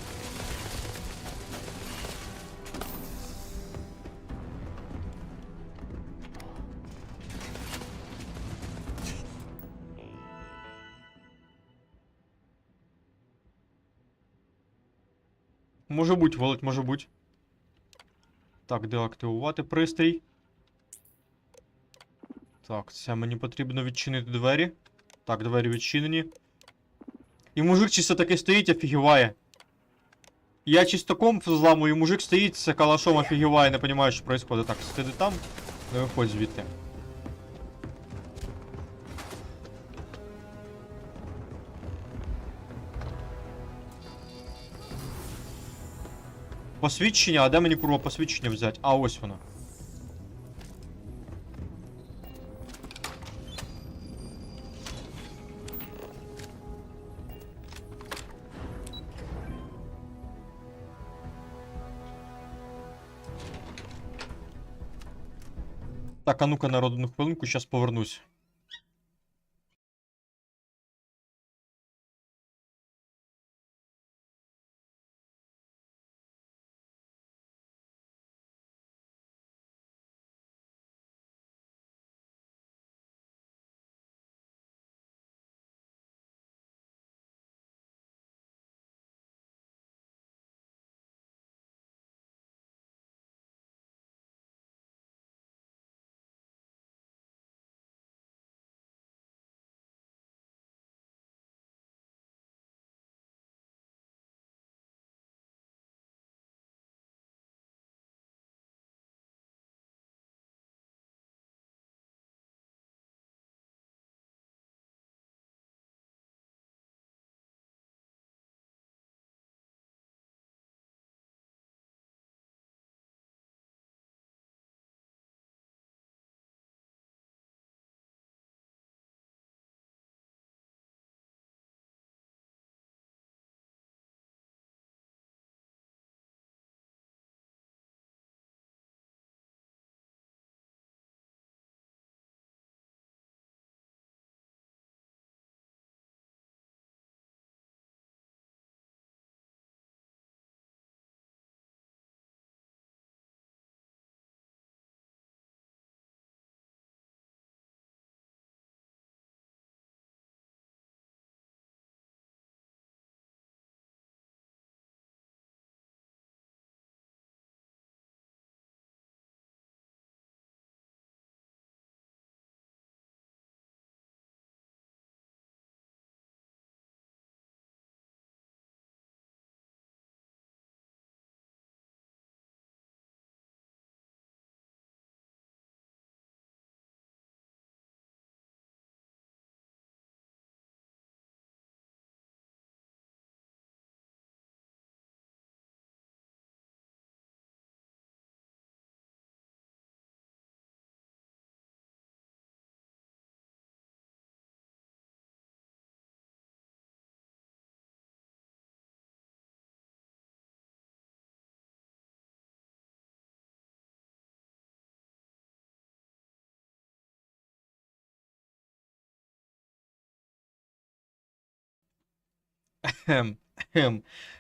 Може бути, Володь, може бути. Так, деактивувати пристрій. Так, це мені потрібно відчинити двері. Так, двері відчинені. І мужик чисто таки стоїть, офігіває. Я чисто комп зламую, мужик стоїть з калашом, офігіває, не розумію, що відбувається. Так, сиди там, не виходь звідти. Посвідчення? А де мені, курва, посвідчення взяти? А, ось воно. Так, а ну-ка, народ, одну хвилинку, зараз повернусь.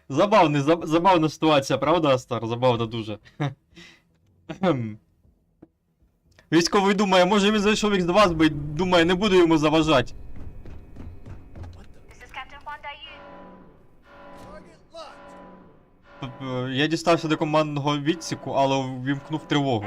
Забавна ситуація, правда, Астар? Забавна дуже. Військовий думає, може він зайшов їх з вас, бо думає, не буду йому заважати. Я дістався до командного відсіку, але ввімкнув тривогу.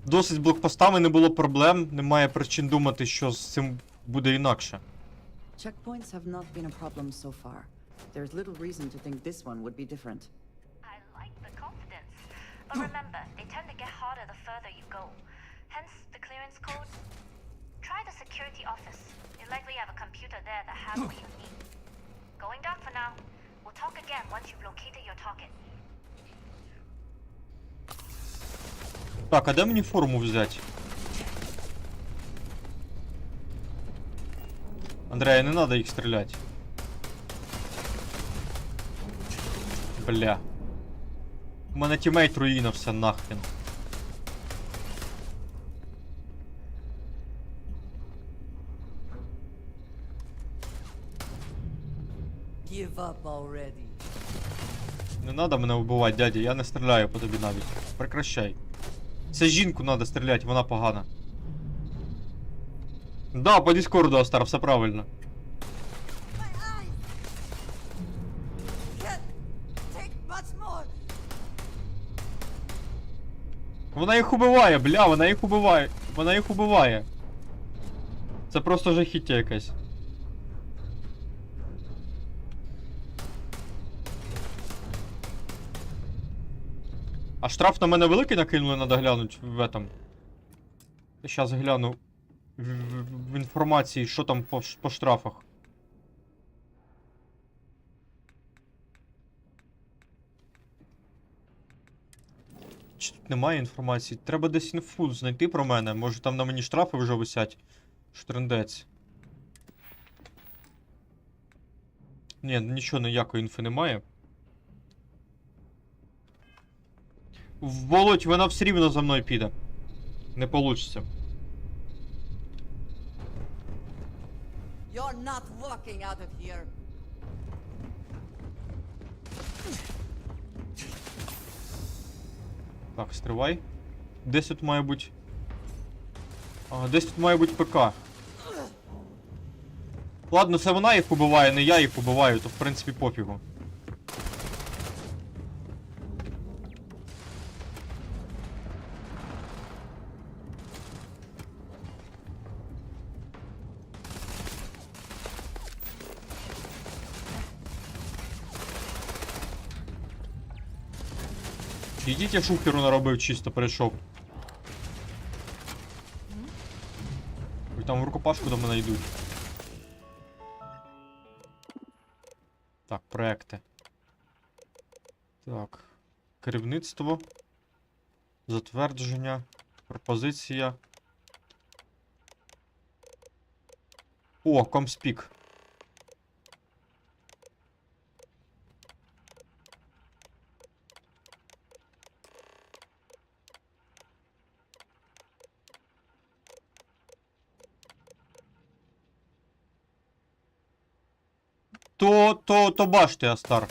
Досить з блокпостами не було проблем, немає причин думати, що з цим буде інакше. Checkpoints have not been a problem so far. There's little reason to think this one would be different. I like the confidence. But remember, they tend to get harder the further you go. Hence, the clearance code. Try the security office. You likely have a computer there that has what you need. Going down for now. We'll talk again once you've located your target. Так, а де мені форму взяти? Андрея, не надо їх стріляти. Бля. У мене тімейт руїнався нахрен. Give up already. Не надо мене вбивати, дядя, я не стріляю по тобі навіть. Прекращай. Це жінку надо стріляти, вона погана. Да, по Діскорду, Астар, все правильно. Вона їх убиває, бля, вона їх убиває. Вона їх убиває. Це просто жахіття якесь. А штраф на мене великий накинули, надо глянуть в этом. Я щас гляну в інформації, що там по штрафах. Чи тут немає інформації? Треба десь інфу знайти про мене. Може там на мені штрафи вже висять. Штрендець. Ні, нічого, ніякої інфи немає. Володь, вона все рівно за мною піде. Не получиться. You're not walking out of here. Так, стривай. Десь тут має бути... Ага, десь тут має бути ПК. Ладно, це вона їх убиває, не я їх убиваю, то в принципі пофігу. Ідіть, я шухеру наробив, чисто перейшов. Ой, там в рукопашку до мене йдуть. Так, проекти. Так. Керівництво. Затвердження. Пропозиція. О, комспік. То башти, Астар.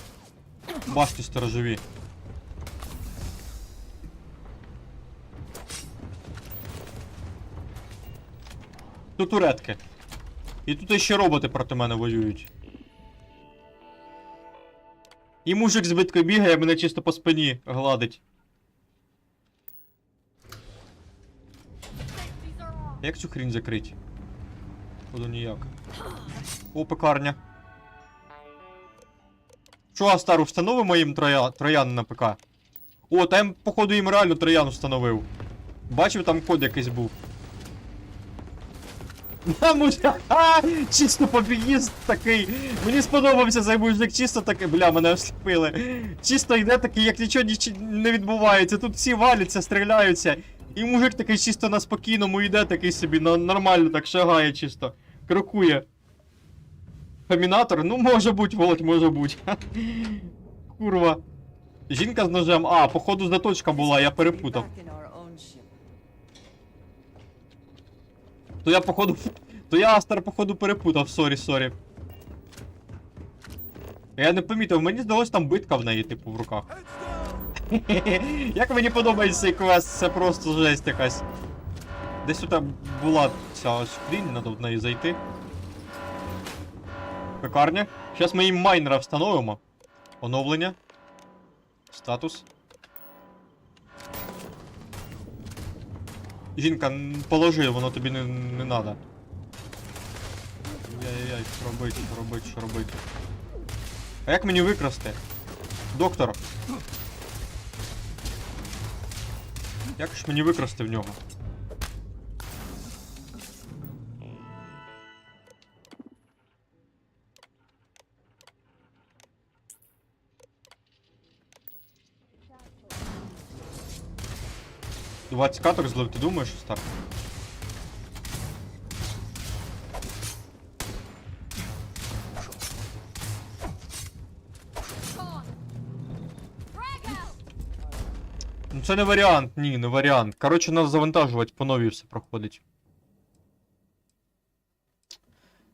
Башти сторожові. Тут туретки. І тут ще роботи проти мене воюють. І мужик з биткою бігає, мене чисто по спині гладить. Як цю хрінь закрити? Буду ніяк. О, пекарня. Що, Астар, встановимо їм троян на ПК? О, там, походу, їм реально троян встановив. Бачив, там код якийсь був. Чисто побіїзд такий. Мені сподобався цей мужик, чисто такий. Бля, мене осліпили. Чисто йде такий, як нічого не відбувається. Тут всі валяться, стріляються. І мужик такий чисто на спокійному йде, такий собі, нормально так шагає чисто. Крокує. Фемінатор? Ну, може бути, Володь, може бути. Курва. Жінка з ножем. А, походу заточка була, я перепутав. То я, походу... То я Астер, походу, перепутав, сорі. Я не помітив, мені здалось, там битка в неї, типу, в руках. Як мені подобається цей квест, це просто жесть якась. Десь тут була ця скрінь, треба в неї зайти. Пекарня. Зараз ми їм майнера встановимо. Оновлення. Статус. Жінка, положи, воно тобі не надо. Яй-яй-яй, що робити. А як мені викрасти? Доктор. Як ж мені викрасти в нього? «20 каток злив, ти думаєш, що так? Ну це не варіант, ні, не варіант. Коротше, нас завантажувати по новій все проходить.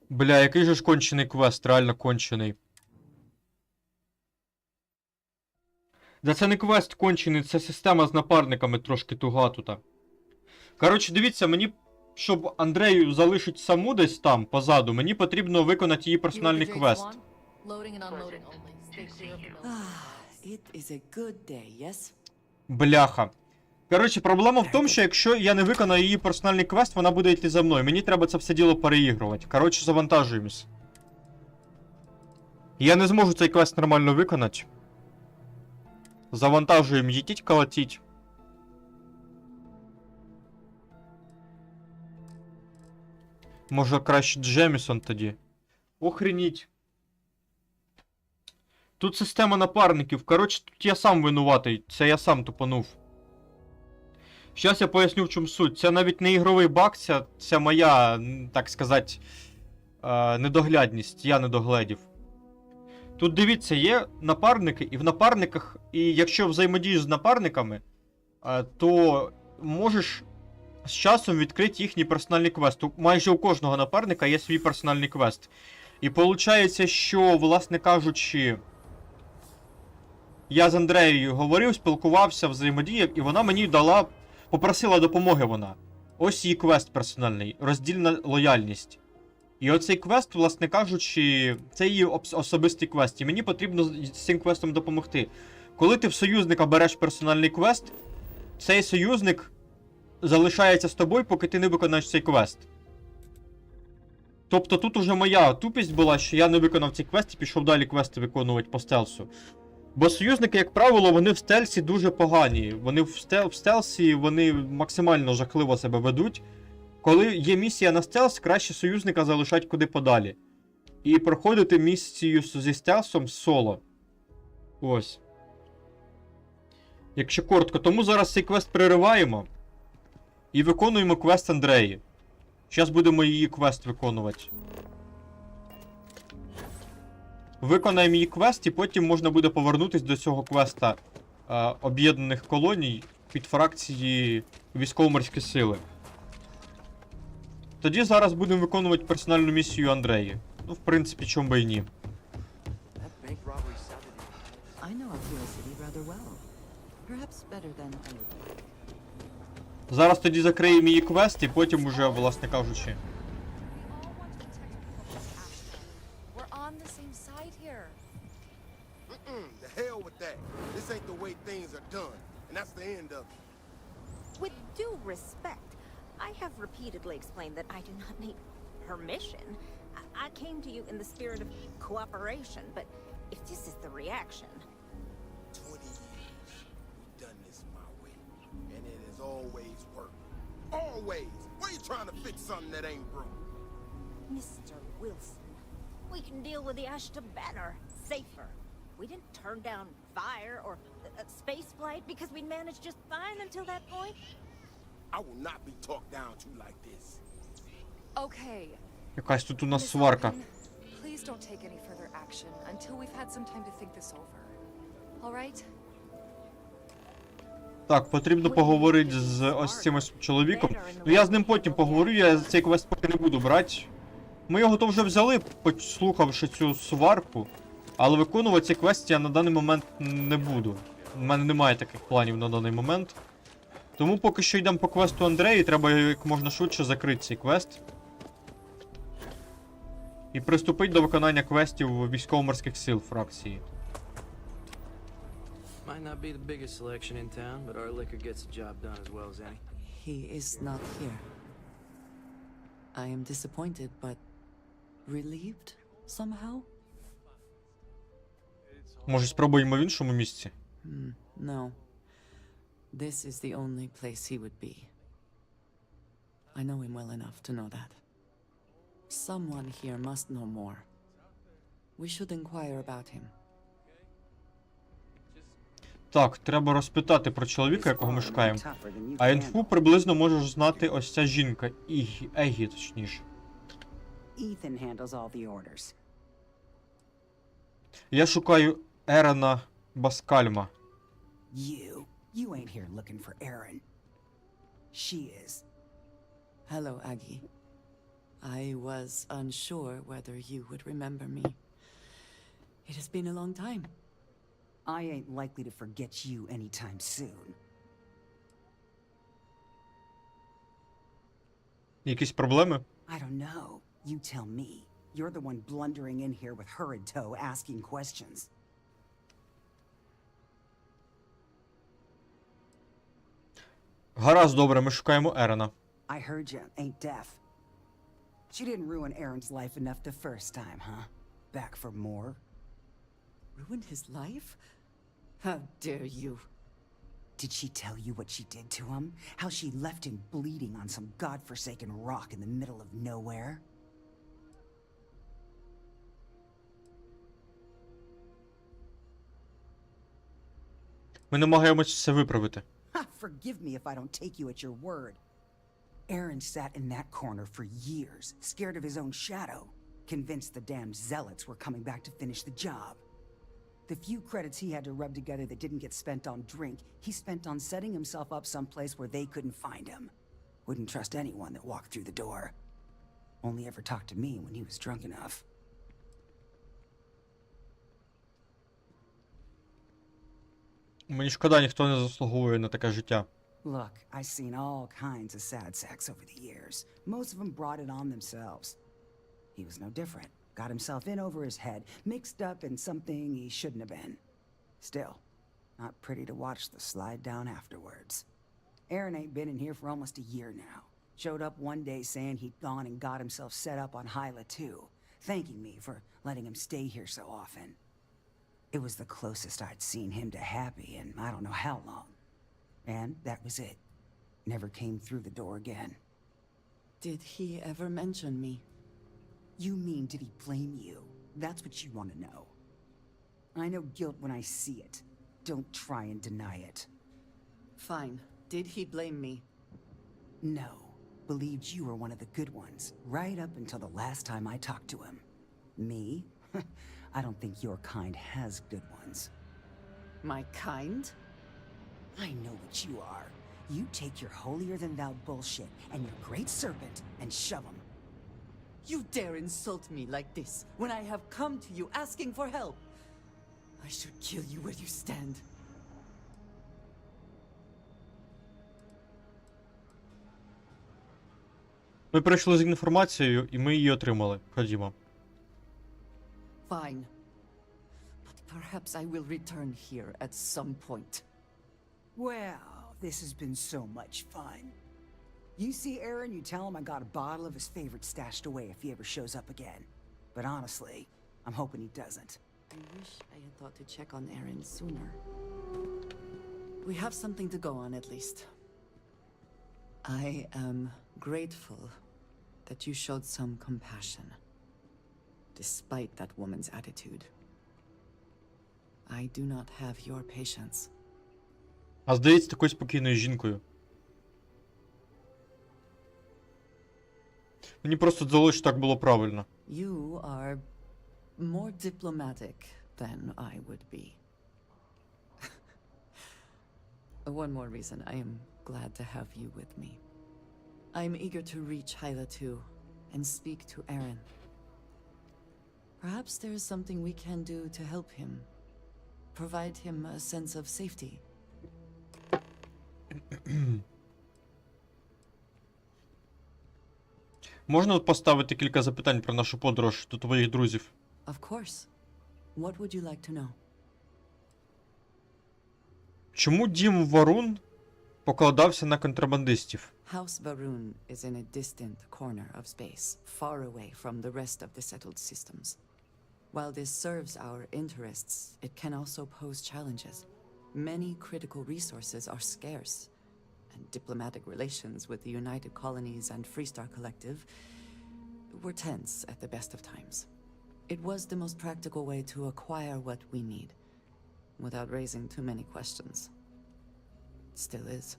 Бля, який же ж кончений квест, реально кончений. Да це не квест кончений, це система з напарниками трошки туга тут. Коротше, дивіться, мені, щоб Андрею залишити саму десь там, позаду, мені потрібно виконати її персональний квест. Бляха. Коротше, проблема в тому, що якщо я не виконаю її персональний квест, вона буде йти за мною. Мені треба це все діло переігрувати. Коротше, завантажуємось. Я не зможу цей квест нормально виконати. Завантажуємо, їдіть колотіть. Може краще Джемісон тоді. Охреніть. Тут система напарників. Коротше, тут я сам винуватий. Це я сам тупанув. Щас я поясню, в чому суть. Це навіть не ігровий баг, це моя, так сказати, недоглядність. Я не догледів. Тут дивіться, є напарники, і в напарниках, і якщо взаємодієш з напарниками, то можеш з часом відкрити їхній персональний квест. Майже у кожного напарника є свій персональний квест. І виходить, що, власне кажучи, я з Андреєю говорив, спілкувався, взаємодіяв, і вона мені дала, попросила допомоги вона. Ось її квест персональний, роздільна лояльність. І оцей квест, власне кажучи, це її особистий квест. І мені потрібно з цим квестом допомогти. Коли ти в союзника береш персональний квест, цей союзник залишається з тобою, поки ти не виконаєш цей квест. Тобто тут уже моя тупість була, що я не виконав цей квест і пішов далі квести виконувати по стелсу. Бо союзники, як правило, вони в стелсі дуже погані. Вони в стелсі, вони максимально жахливо себе ведуть. Коли є місія на стелс, краще союзника залишати куди подалі. І проходити місію зі стелсом соло. Ось. Якщо коротко. Тому зараз цей квест перериваємо. І виконуємо квест Андреї. Зараз будемо її квест виконувати. Виконаємо її квест, і потім можна буде повернутися до цього квеста об'єднаних колоній під фракції військово-морські сили. Тоді зараз будемо виконувати персональну місію Андреї. Ну, в принципі, чому би і ні. Зараз тоді закриємо її квест і потім уже, власне кажучи. With due respect, I have repeatedly explained that I do not need permission. I came to you in the spirit of cooperation, but if this is the reaction... 20 years, we've done this my way, and it has always worked. Always! Why are you trying to fix something that ain't broke? Mr. Wilson, we can deal with the Ashta better, safer. We didn't turn down fire or space flight because we managed just fine until that point. I will not be talked down to like this. Okay. Якась тут у нас сварка. please don't take any further action until we've had some time to think this over. All right? Так, потрібно поговорити з ось цим ось чоловіком. Ну я з ним потім поговорю, я цей квест поки не буду брати. Ми його то вже взяли, послухавши цю сварку. Але виконувати цей квест я на даний момент не буду. У мене немає таких планів на даний момент. Тому поки що йдемо по квесту Андреї, треба як можна швидше закрити цей квест. І приступити до виконання квестів військово-морських сил фракції. Might not be the biggest selection in town, but our liquor gets the job done as well as any. He is not here. I am disappointed, but relieved somehow? Може, спробуємо в іншому місці? No. This is the only place he would be. I know him well enough to know that. Someone here must know more. We should inquire about him. Так, треба розпитати про чоловіка, якого ми шукаємо. А інфу приблизно може знати ось ця жінка. Егі, точніше. Я шукаю Ерена Баскальма. You ain't here looking for Erin. She is. Hello, Aggie. I was unsure whether you would remember me. It has been a long time. I ain't likely to forget you anytime soon. Якісь проблеми? I don't know. You tell me. You're the one blundering in here with her in tow, asking questions. Гаразд, добре, ми шукаємо Ерена. I heard you ain't deaf. She didn't ruin Aaron's life enough the first time, huh? Back for more? Ruined his life? How dare you? Did she tell you what she did to him? How she left him bleeding on some godforsaken rock in the middle of nowhere? Ми намагаємося це виправити. Forgive me if I don't take you at your word. Aaron sat in that corner for years, scared of his own shadow, convinced the damn zealots were coming back to finish the job. The few credits he had to rub together that didn't get spent on drink, he spent on setting himself up someplace where they couldn't find him. Wouldn't trust anyone that walked through the door. Only ever talked to me when he was drunk enough. Мені шкода, ніхто не заслуговує на таке життя. Look, I've seen all kinds of sad sacks over the years. Most of them brought it on themselves. He was no different. Got himself in over his head, mixed up in something he shouldn't have been. Still, not pretty to watch the slide down afterwards. Aaron ain't been in here for almost a year now. Showed up one day saying he'd gone and got himself set up on Hyla too, thanking me for letting him stay here so often. It was the closest I'd seen him to happy in I don't know how long. And that was it. Never came through the door again. Did he ever mention me? You mean, did he blame you? That's what you want to know. I know guilt when I see it. Don't try and deny it. Fine. Did he blame me? No. Believed you were one of the good ones, right up until the last time I talked to him. Me? I don't think your kind has good ones. My kind? I know what you are. You take your holier-than-thou bullshit and your great serpent and shove them. You dare insult me like this when I have come to you asking for help. I should kill you where you stand. Ми прийшли з інформацією, і ми її отримали. Ходімо. Fine. But perhaps I will return here at some point. Well, this has been so much fun. You see Aaron, you tell him I got a bottle of his favorite stashed away if he ever shows up again. But honestly, I'm hoping he doesn't. I wish I had thought to check on Aaron sooner. We have something to go on at least. I am grateful that you showed some compassion, despite that woman's attitude. I do not have your patience. А здається, такою спокійною жінкою. Мені просто здалося, що так було правильно. You are More diplomatic than I would be. One more reason I am glad to have you with me. I'm eager to reach Hyla too, and speak to Eren. Perhaps there is something we can do to help him. Provide him a sense of safety. Можна от поставити кілька запитань про нашу подорож до твоїх друзів? Of course. What would you like to know? Чому дім Варун покладався на контрабандистів? House Varun is in a distant corner of space, far away from the rest of the settled systems. While this serves our interests, it can also pose challenges. Many critical resources are scarce, and diplomatic relations with the United Colonies and Freestar Collective were tense at the best of times. It was the most practical way to acquire what we need, without raising too many questions. It still is.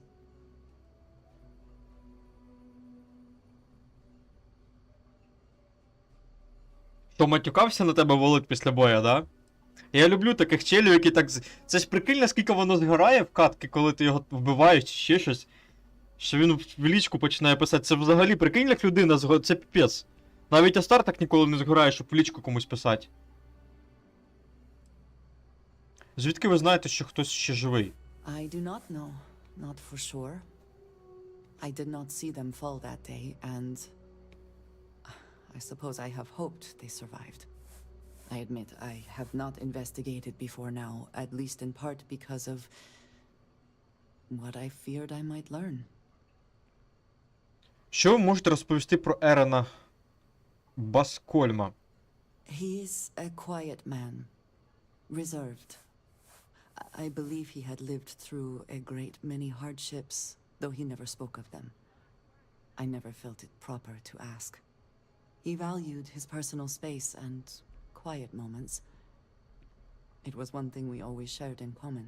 Що, матюкався на тебе Володь після боя, да? Я люблю таких челів, які так... Це ж прикольно, скільки воно згорає в катки, коли ти його вбиваєш чи ще щось. Що він в лічку починає писати. Це взагалі прикольно, як людина згорає. Це піпець. Навіть Астар так ніколи не згорає, щоб в лічку комусь писати. Звідки ви знаєте, що хтось ще живий? I do not know, not for sure. I did not see them fall that day, and I suppose I have hoped they survived. I admit I have not investigated before now, at least in part because of what I feared I might learn. Що ви можете розповісти про Ерена Баскольма? He is a quiet man, reserved. I believe he had lived through a great many hardships, though he never spoke of them. I never felt it proper to ask. He valued his personal space and quiet moments. It was one thing we always shared in common.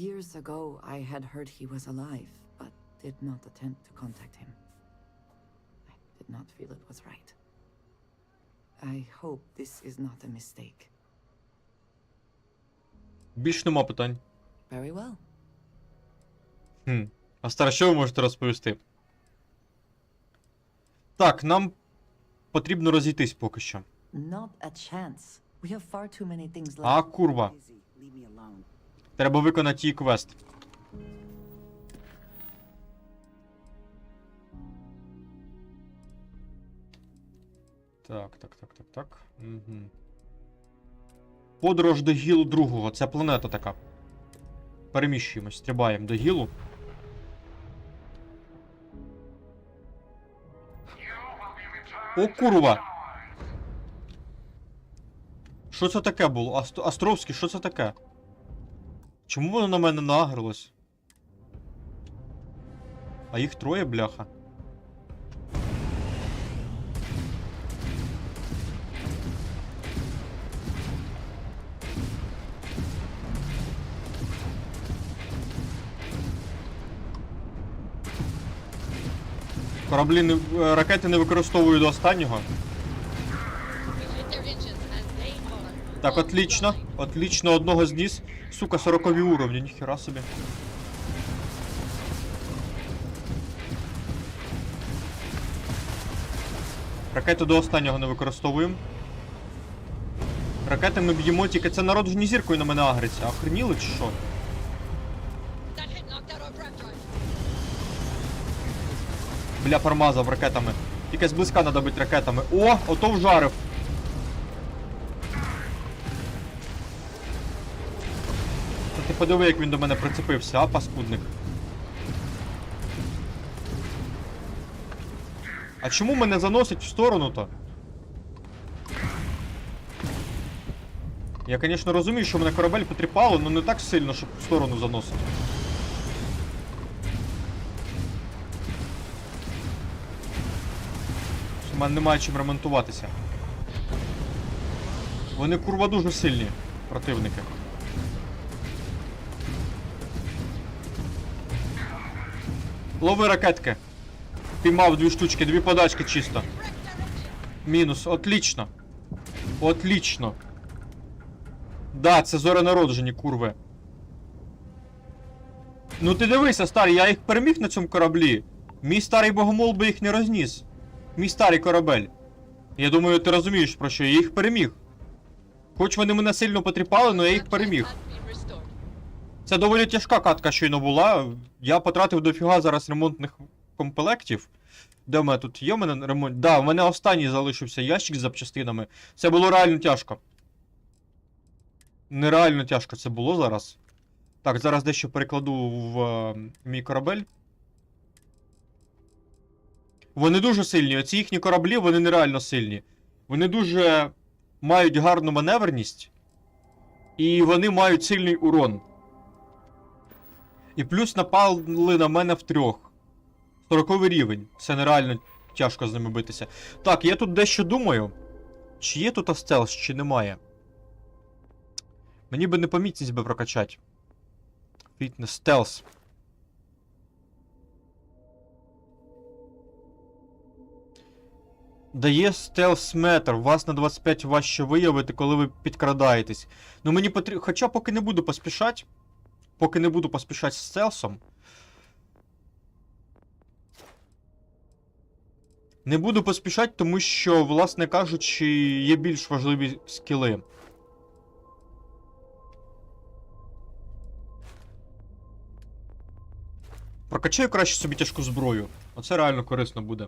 Years ago, I had heard he was alive, but did not attempt to contact him. I did not feel it was right. I hope this is not a mistake. Більш нема питань. Very well. Астар, що ви можете розповісти? Так, нам потрібно розійтись поки що. Not a chance. We have far too many things left. А, курва. Треба виконати її квест. Так. Угу. Подорож до Гілу другого. Це планета така. Переміщуємось, стрибаємо до Гілу. О, курва! Що це таке було? Островський, що це таке? Чому воно на мене нагрилось? А їх троє, бляха. Кораблі не... ракети не використовую до останнього. Так, отлично. Отлично, одного зніс. Сука, 40-ві уровні, ніхера собі. Ракети до останнього не використовуємо. Ракети ми б'ємо, тільки це народ ж зіркою на мене агриться. Охреніли чи що? Бля, промазав ракетами. Тільки зблизька треба бити ракетами. О, ото вжарив. Та ти подиви, як він до мене прицепився, а, паскудник. А чому мене заносить в сторону-то? Я, звісно, розумію, що мене корабель потріпало, але не так сильно, щоб в сторону заносить. У мене немає чим ремонтуватися. Вони, курва, дуже сильні противники. Лови ракетки. Піймав 2 штучки, 2 подачки чисто. Мінус, отлично. Отлично. Да, це зоренароджені, курви. Ну ти дивися, старий, я їх переміг на цьому кораблі. Мій старий богомол би їх не розніс. Мій старий корабель. Я думаю, ти розумієш, про що я їх переміг. Хоч вони мене сильно потріпали, але я їх переміг. Це доволі тяжка катка щойно була. Я потратив дофіга зараз ремонтних комплектів. Де в мене тут є? У мене ремонт. Да, в мене останній залишився ящик з запчастинами. Це було реально тяжко. Нереально тяжко це було зараз. Так, зараз дещо перекладу в мій корабель. Вони дуже сильні. Оці їхні кораблі, вони нереально сильні. Вони дуже мають гарну маневреність. І вони мають сильний урон. І плюс напали на мене втрьох. 40-й рівень. Це нереально тяжко з ними битися. Так, я тут дещо думаю. Чи є тут стелс, чи немає. Мені би непомітність би прокачати. Фітнес, стелс. Дає стелс метр. Вас на 25 важче виявити, коли ви підкрадаєтесь. Ну мені потрібно... Хоча поки не буду поспішати. Поки не буду поспішати з стелсом. Не буду поспішати, тому що, власне кажучи, є більш важливі скіли. Прокачаю краще собі тяжку зброю. Оце реально корисно буде.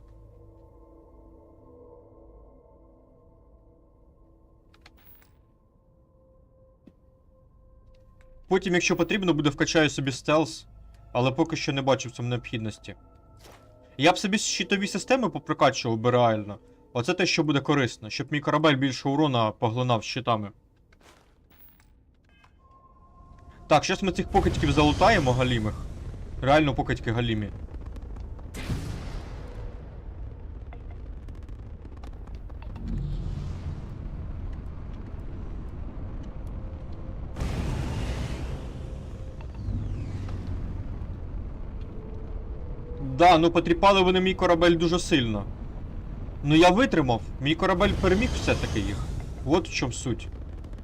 Потім, якщо потрібно, буде вкачаю собі стелс, але поки що не бачу в цьому необхідності. Я б собі щитові системи попрокачував би реально. Оце те, що буде корисно, щоб мій корабель більше урона поглинав щитами. Так, зараз ми цих покидьків залутаємо галімих. Реально покидьки галімі. Да, ну потріпали вони мій корабель дуже сильно. Ну я витримав. Мій корабель переміг все-таки їх. От в чому суть.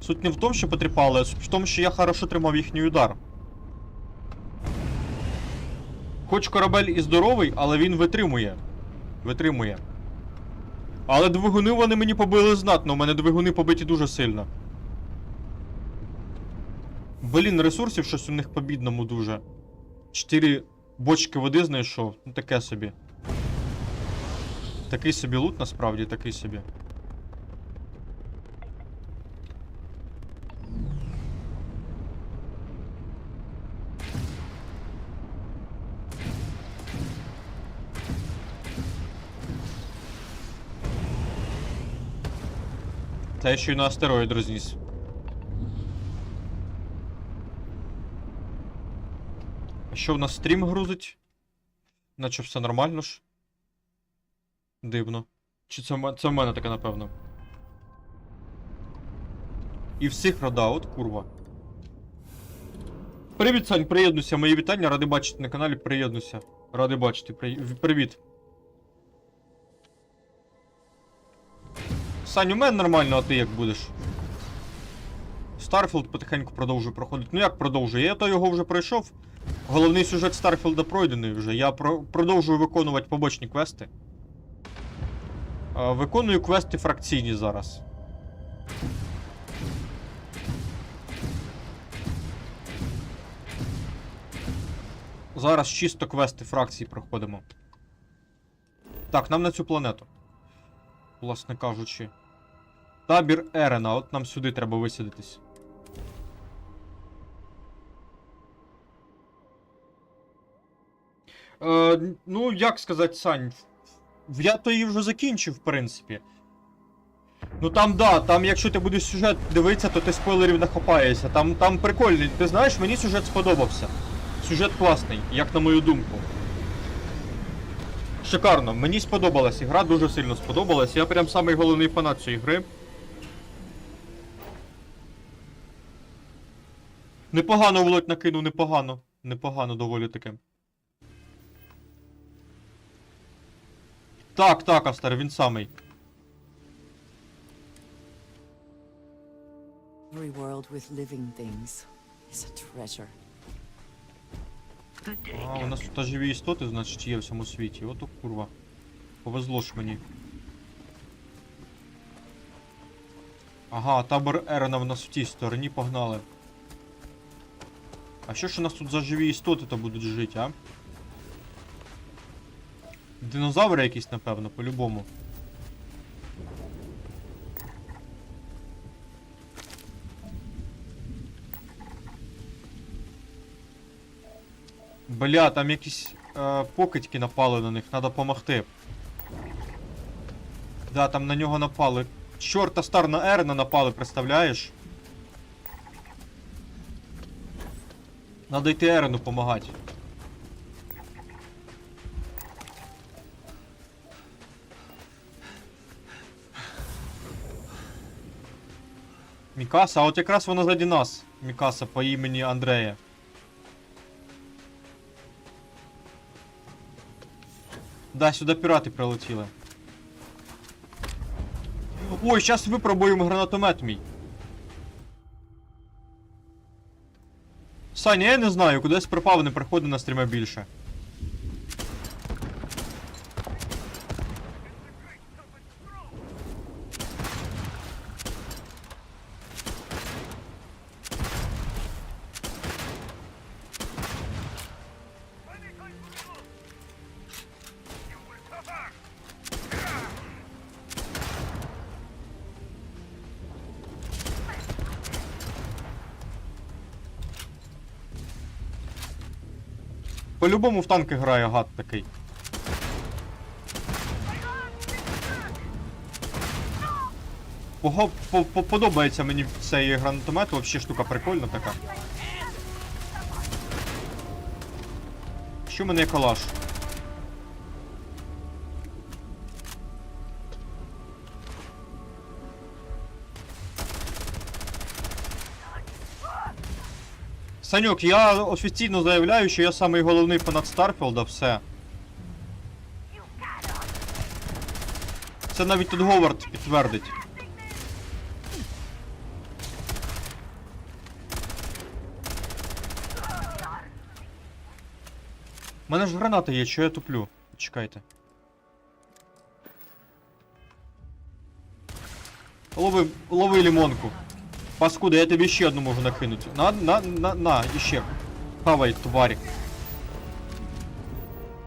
Суть не в тому, що потріпали, а суть в тому, що я хорошо тримав їхній удар. Хоч корабель і здоровий, але він витримує. Витримує. Але двигуни вони мені побили знатно, у мене двигуни побиті дуже сильно. Блін, ресурсів щось у них по бідному дуже. 4 бочки води знайшов, ну таке собі. Такий собі лут, насправді, такий собі. Та я ще й на астероїд розніс. А що в нас стрім грузить? Наче все нормально ж. Дивно. Чи це в мене таке, напевно. І всіх радаут, курва. Привіт, Сань, приєднуйся. Мої вітання, радий бачити на каналі, приєднуйся. Радий бачити, привіт. Сань, у мене нормально, а ти як будеш? STARFIELD потихеньку продовжую проходити. Ну як продовжую? Я то його вже пройшов. Головний сюжет STARFIELD пройдений вже. Я продовжую виконувати побочні квести. Виконую квести фракційні зараз. Зараз чисто квести фракції проходимо. Так, нам на цю планету. Власне кажучи. Табір Ерена, от нам сюди треба висадитись. Ну, як сказати, Сань, я то її вже закінчив, в принципі. Ну там, да, там якщо ти будеш сюжет дивитися, то ти спойлерів нахопаєшся. Там прикольний, ти знаєш, мені сюжет сподобався. Сюжет класний, як на мою думку. Шикарно, мені сподобалась ігра, дуже сильно сподобалась. Я прям самий головний фанат цієї гри. Непогано Володь накинув, непогано. Непогано доволі таки. Так, Астер, він самий. Every world with living things is a treasure. А, у нас тут живі істоти, значить, є в цьому світі. Ото курва. Повезло ж мені. Ага, табор Ерена в нас в тій стороні, погнали. А що ж у нас тут за живі істоти-то будуть жити, а? Динозаври якісь, напевно, по-любому. Бля, там якісь покидьки напали на них, треба помогти. Да, там на нього напали. Чорта стар на Ерена напали, представляєш? Надо йти Ерену помагати. Мікаса, а от якраз вона ззаді нас. Мікаса по імені Андрея. Да, сюди пірати прилетіли. Ой, зараз випробуємо гранатомет мій. Саня, я не знаю, кудись пропав, не приходить на стріми більше. По-любому в танки грає гад такий. Подобається мені цей гранатомет, взагалі штука прикольна така. Що в мене є калаш? Санюк, я офіційно заявляю, що я самий головний фанат Старфілда, все. Це навіть тут Говард підтвердить. У мене ж гранати є, що я туплю? Чекайте. Лови лимонку. Паскуда, я тобі ще одну можу накинути. На, іще. Хавай, тварі.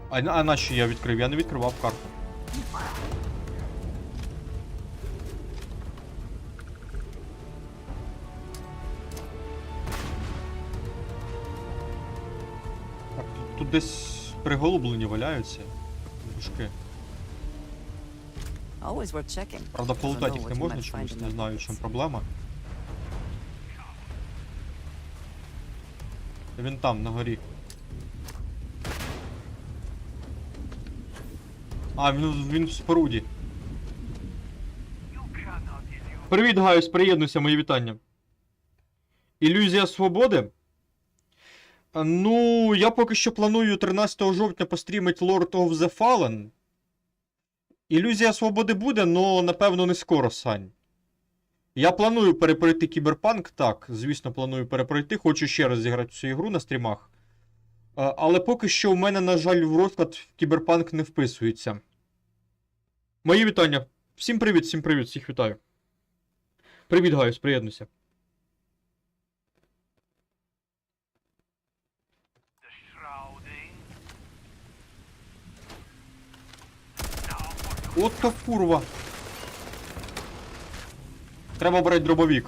А на що я відкрив? Я не відкривав карту. Так, тут десь приголублені валяються. Дужки. Правда, полутати їх не можна чомусь, не знаю, в чому проблема. Він там, на горі. А, він в споруді. Привіт, Гайус, приєднуйся, мої вітання. Ілюзія свободи? Ну, я поки що планую 13 жовтня пострімити Lord of the Fallen. Ілюзія свободи буде, но напевно не скоро, Сань. Я планую перепройти Кіберпанк, так, звісно, планую перепройти, хочу ще раз зіграти цю ігру на стрімах. Але поки що в мене, на жаль, в розклад Кіберпанк не вписується. Мої вітання. Всім привіт, всіх вітаю. Привіт, Гайус, приєднуйся. От та курва. Треба брати дробовик.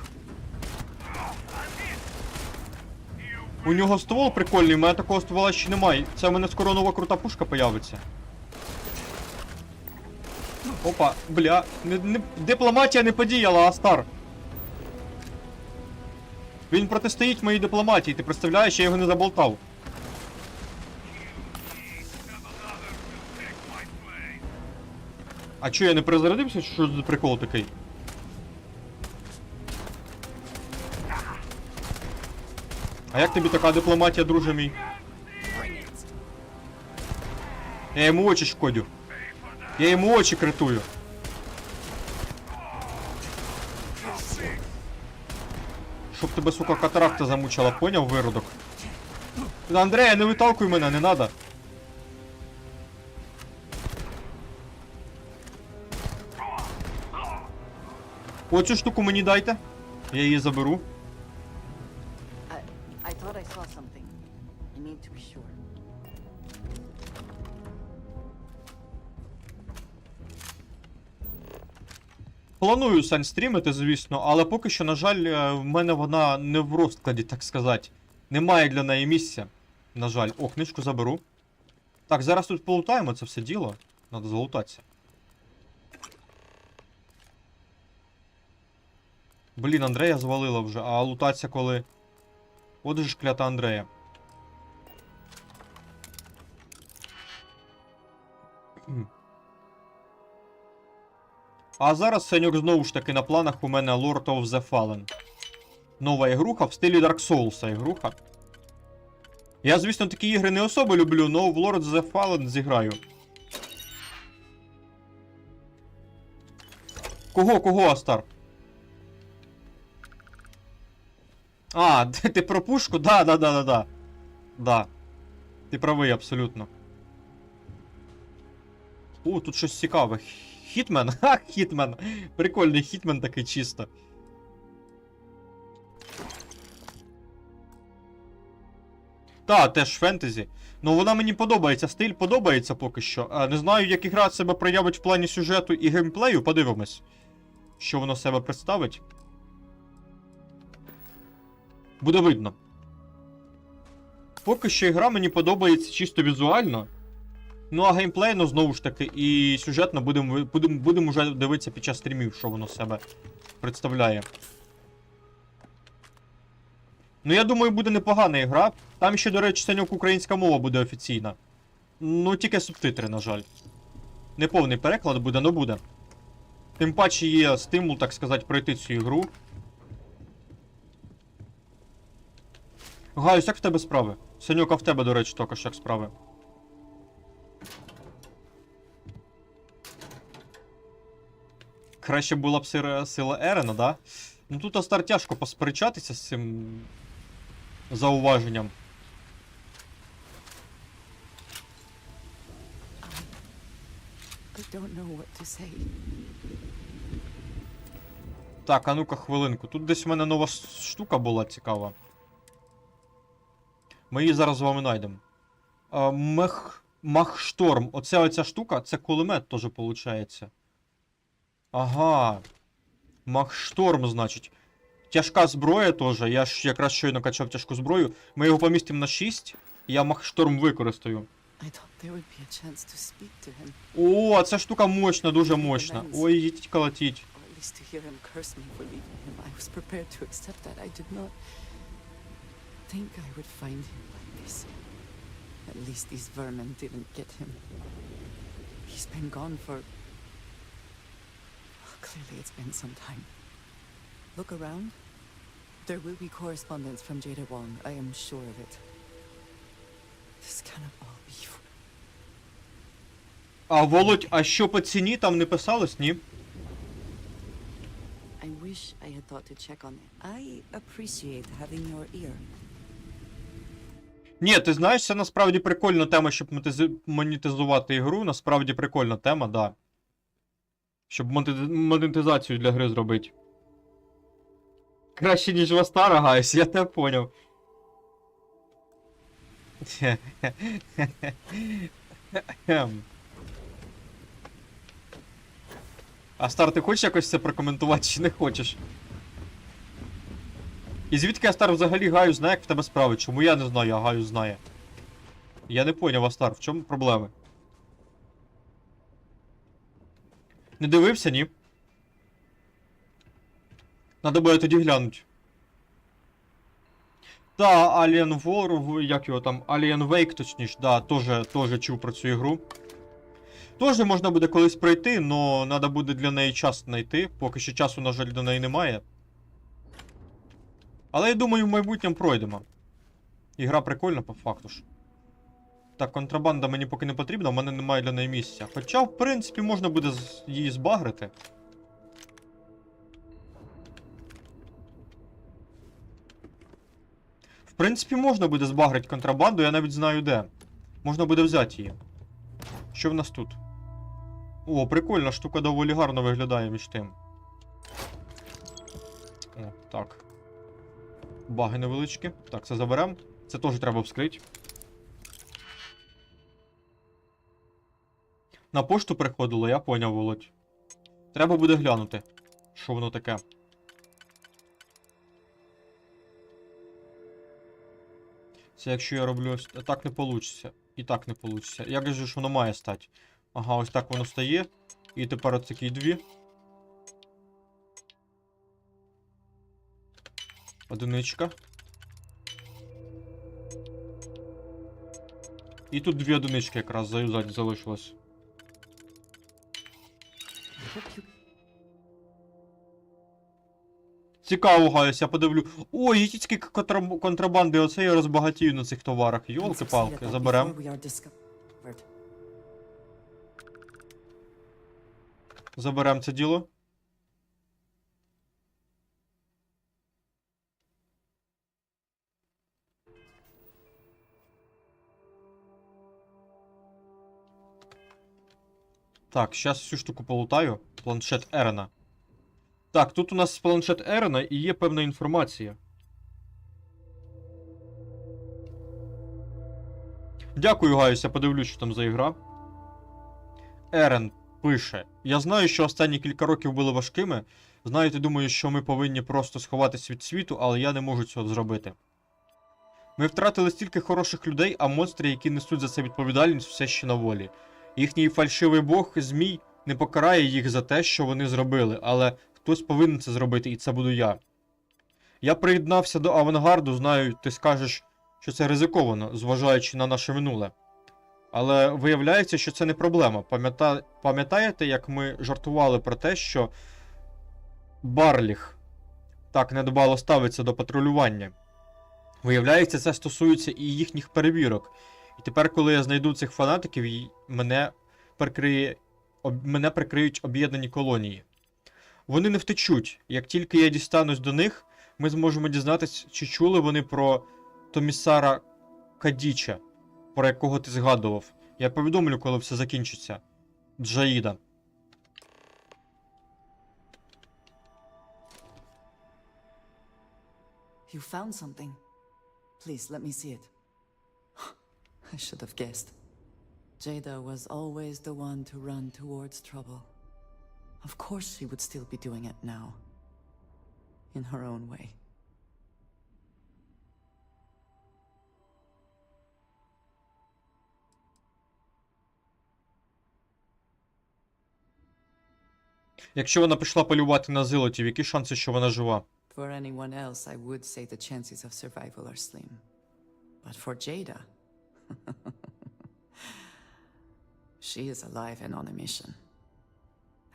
У нього ствол прикольний, у мене такого ствола ще немає. Це в мене скоро нова крута пушка появиться. Опа, бля. Дипломатія не подіяла, Астар. Він протистоїть моїй дипломатії, ти представляєш, я його не заболтав. А чо, я не перезарядився, чи що за прикол такий? А як тобі така дипломатія, друже мій? Я йому очі шкодю. Я йому очі критую. Щоб тебе, сука, катаракта замучила, поняв, виродок? Андрея, не виталкуй мене, не надо. Оцю штуку мені дайте. Я її заберу. I thought I saw something. I need to be sure. Планую сань стрімити, звісно, але поки що, на жаль, в мене вона не в розкладі, так сказати. Немає для неї місця. На жаль. О, книжку заберу. Так, зараз тут полутаємо це все діло. Надо залутатися. Блін, Андрея звалила вже, а лутатися коли? От же ж клята Андрея. А зараз, Саньок, знову ж таки на планах у мене Lord of the Fallen. Нова ігруха в стилі Dark Souls ігруха. Я, звісно, такі ігри не особо люблю, але в Lord of the Fallen зіграю. Кого, Астар? А, ти про пушку? Да. Да. Ти правий, абсолютно. О, тут щось цікаве. Хітмен? Ха, Хітмен. Прикольний Хітмен такий чисто. Та, теж фентезі. Ну, вона мені подобається, стиль подобається поки що. Не знаю, як ігра себе проявить в плані сюжету і геймплею, подивимось. Що воно себе представить. Буде видно. Поки що ігра мені подобається чисто візуально. Ну, а геймплейно, знову ж таки, і сюжетно будемо вже дивитися під час стрімів, що воно себе представляє. Ну, я думаю, буде непогана ігра. Там ще, до речі, Саньок, українська мова буде офіційна. Ну, тільки субтитри, на жаль. Неповний переклад буде, но буде. Тим паче є стимул, так сказати, пройти цю ігру. Гаюсь, як в тебе справи? Саньок, а в тебе, до речі, також як справи? Краще була б сила Ерена, да? Ну тут Астар тяжко посперечатися з цим зауваженням. I don't know what to say. Так, а ну-ка хвилинку. Тут десь в мене нова штука була цікава. Ми її зараз з вами знайдемо. Махшторм. Оця штука, це кулемет теж виходить. Ага. Махшторм, значить. Тяжка зброя теж. Я ж якраз щойно качав тяжку зброю. Ми його помістимо на 6. Я Махшторм використаю. О, ця штука мощна, дуже мощна. Ой, їдь колотіть. At least these vermin didn't get him. He's been gone for... Clearly it's been some time. Look around. There will be correspondence from Jada Wong. I am sure of it. This cannot all be... А, Володь, а що по ціні там не писалось, ні? I wish I had thought to check on it. I appreciate having your ear. Ні, ти знаєш, це насправді прикольна тема, щоб монетизувати ігру. Насправді прикольна тема, да. Щоб монетизацію для гри зробити. Краще, ніж в Астара, гайс, я тебе поняв. Астар, ти хочеш якось це прокоментувати, чи не хочеш? І звідки Астар взагалі Гаю знає, як в тебе справи? Чому я не знаю, а Гаю знає? Я не поняв, Астар, в чому проблеми? Не дивився, ні? Надо буде тоді глянути. Та, Alien War, як його там, Alien Wake, точніше, да, теж чув про цю ігру. Тоже можна буде колись пройти, но треба буде для неї час знайти. Поки що часу, на жаль, до неї немає. Але я думаю, в майбутньому пройдемо. Ігра прикольна, по факту ж. Так, контрабанда мені поки не потрібна, в мене немає для неї місця. Хоча, в принципі, можна буде її збагрити. принципі, можна буде збагрити контрабанду, я навіть знаю де. Можна буде взяти її. Що в нас тут? О, прикольна штука, доволі гарно виглядає між тим. О, так. Баги невеличкі. Так, це заберемо. Це теж треба вскрити. На пошту приходило, я поняв, Володь. Треба буде глянути, що воно таке. Це якщо я роблю ось так, не вийде. І так не вийде. Як же ж воно має стати? Ага, ось так воно стає. І тепер ось такі дві. Одиничка. І тут дві одинички якраз заюзати залишилось. Цікаво, Гаюсь, я подивлю. Ой, які тільки контрабанди, оце я розбагатію на цих товарах. Йолки-палки, заберем. Заберем це діло. Так, зараз всю штуку полутаю. Планшет Ерена. Так, тут у нас планшет Ерена і є певна інформація. Дякую, Гаюсь, я подивлюсь, що там за ігра. Ерен пише: я знаю, що останні кілька років були важкими. Знаєте, думаю, що ми повинні просто сховатись від світу, але я не можу цього зробити. Ми втратили стільки хороших людей, а монстри, які несуть за це відповідальність, все ще на волі. Їхній фальшивий бог, Змій, не покарає їх за те, що вони зробили, але хтось повинен це зробити, і це буду я. Я приєднався до авангарду, знаю, ти скажеш, що це ризиковано, зважаючи на наше минуле. Але виявляється, що це не проблема. Пам'ятаєте, як ми жартували про те, що Барліх так недбало ставиться до патрулювання? Виявляється, це стосується і їхніх перевірок. І тепер, коли я знайду цих фанатиків, мене прикриють об'єднані колонії. Вони не втечуть. Як тільки я дістанусь до них, ми зможемо дізнатися, чи чули вони про Томісара Кадіча, про якого ти згадував. Я повідомлю, коли все закінчиться. Джаїда. You found something. Please, let me see it. I should have guessed. Jada was always the one to run towards trouble. Of course she would still be doing it now. In her own way. Якщо вона пішла полювати на зилотів, які шанси, що вона жива? For anyone else, I would say the chances of survival are slim. But for Jada, she is alive and on a mission.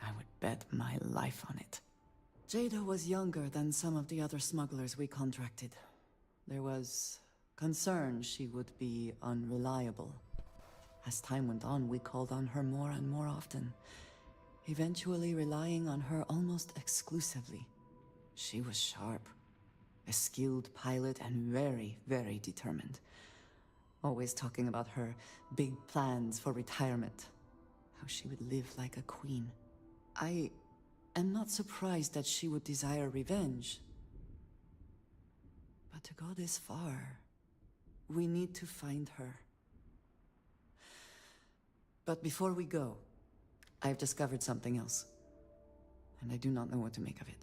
I would bet my life on it. Jada was younger than some of the other smugglers we contracted. There was concern she would be unreliable. As time went on, we called on her more and more often, eventually relying on her almost exclusively. She was sharp, a skilled pilot and very, very determined. Always talking about her big plans for retirement, how she would live like a queen. I am not surprised that she would desire revenge. But to go this far, we need to find her. But before we go, I've discovered something else, and I do not know what to make of it.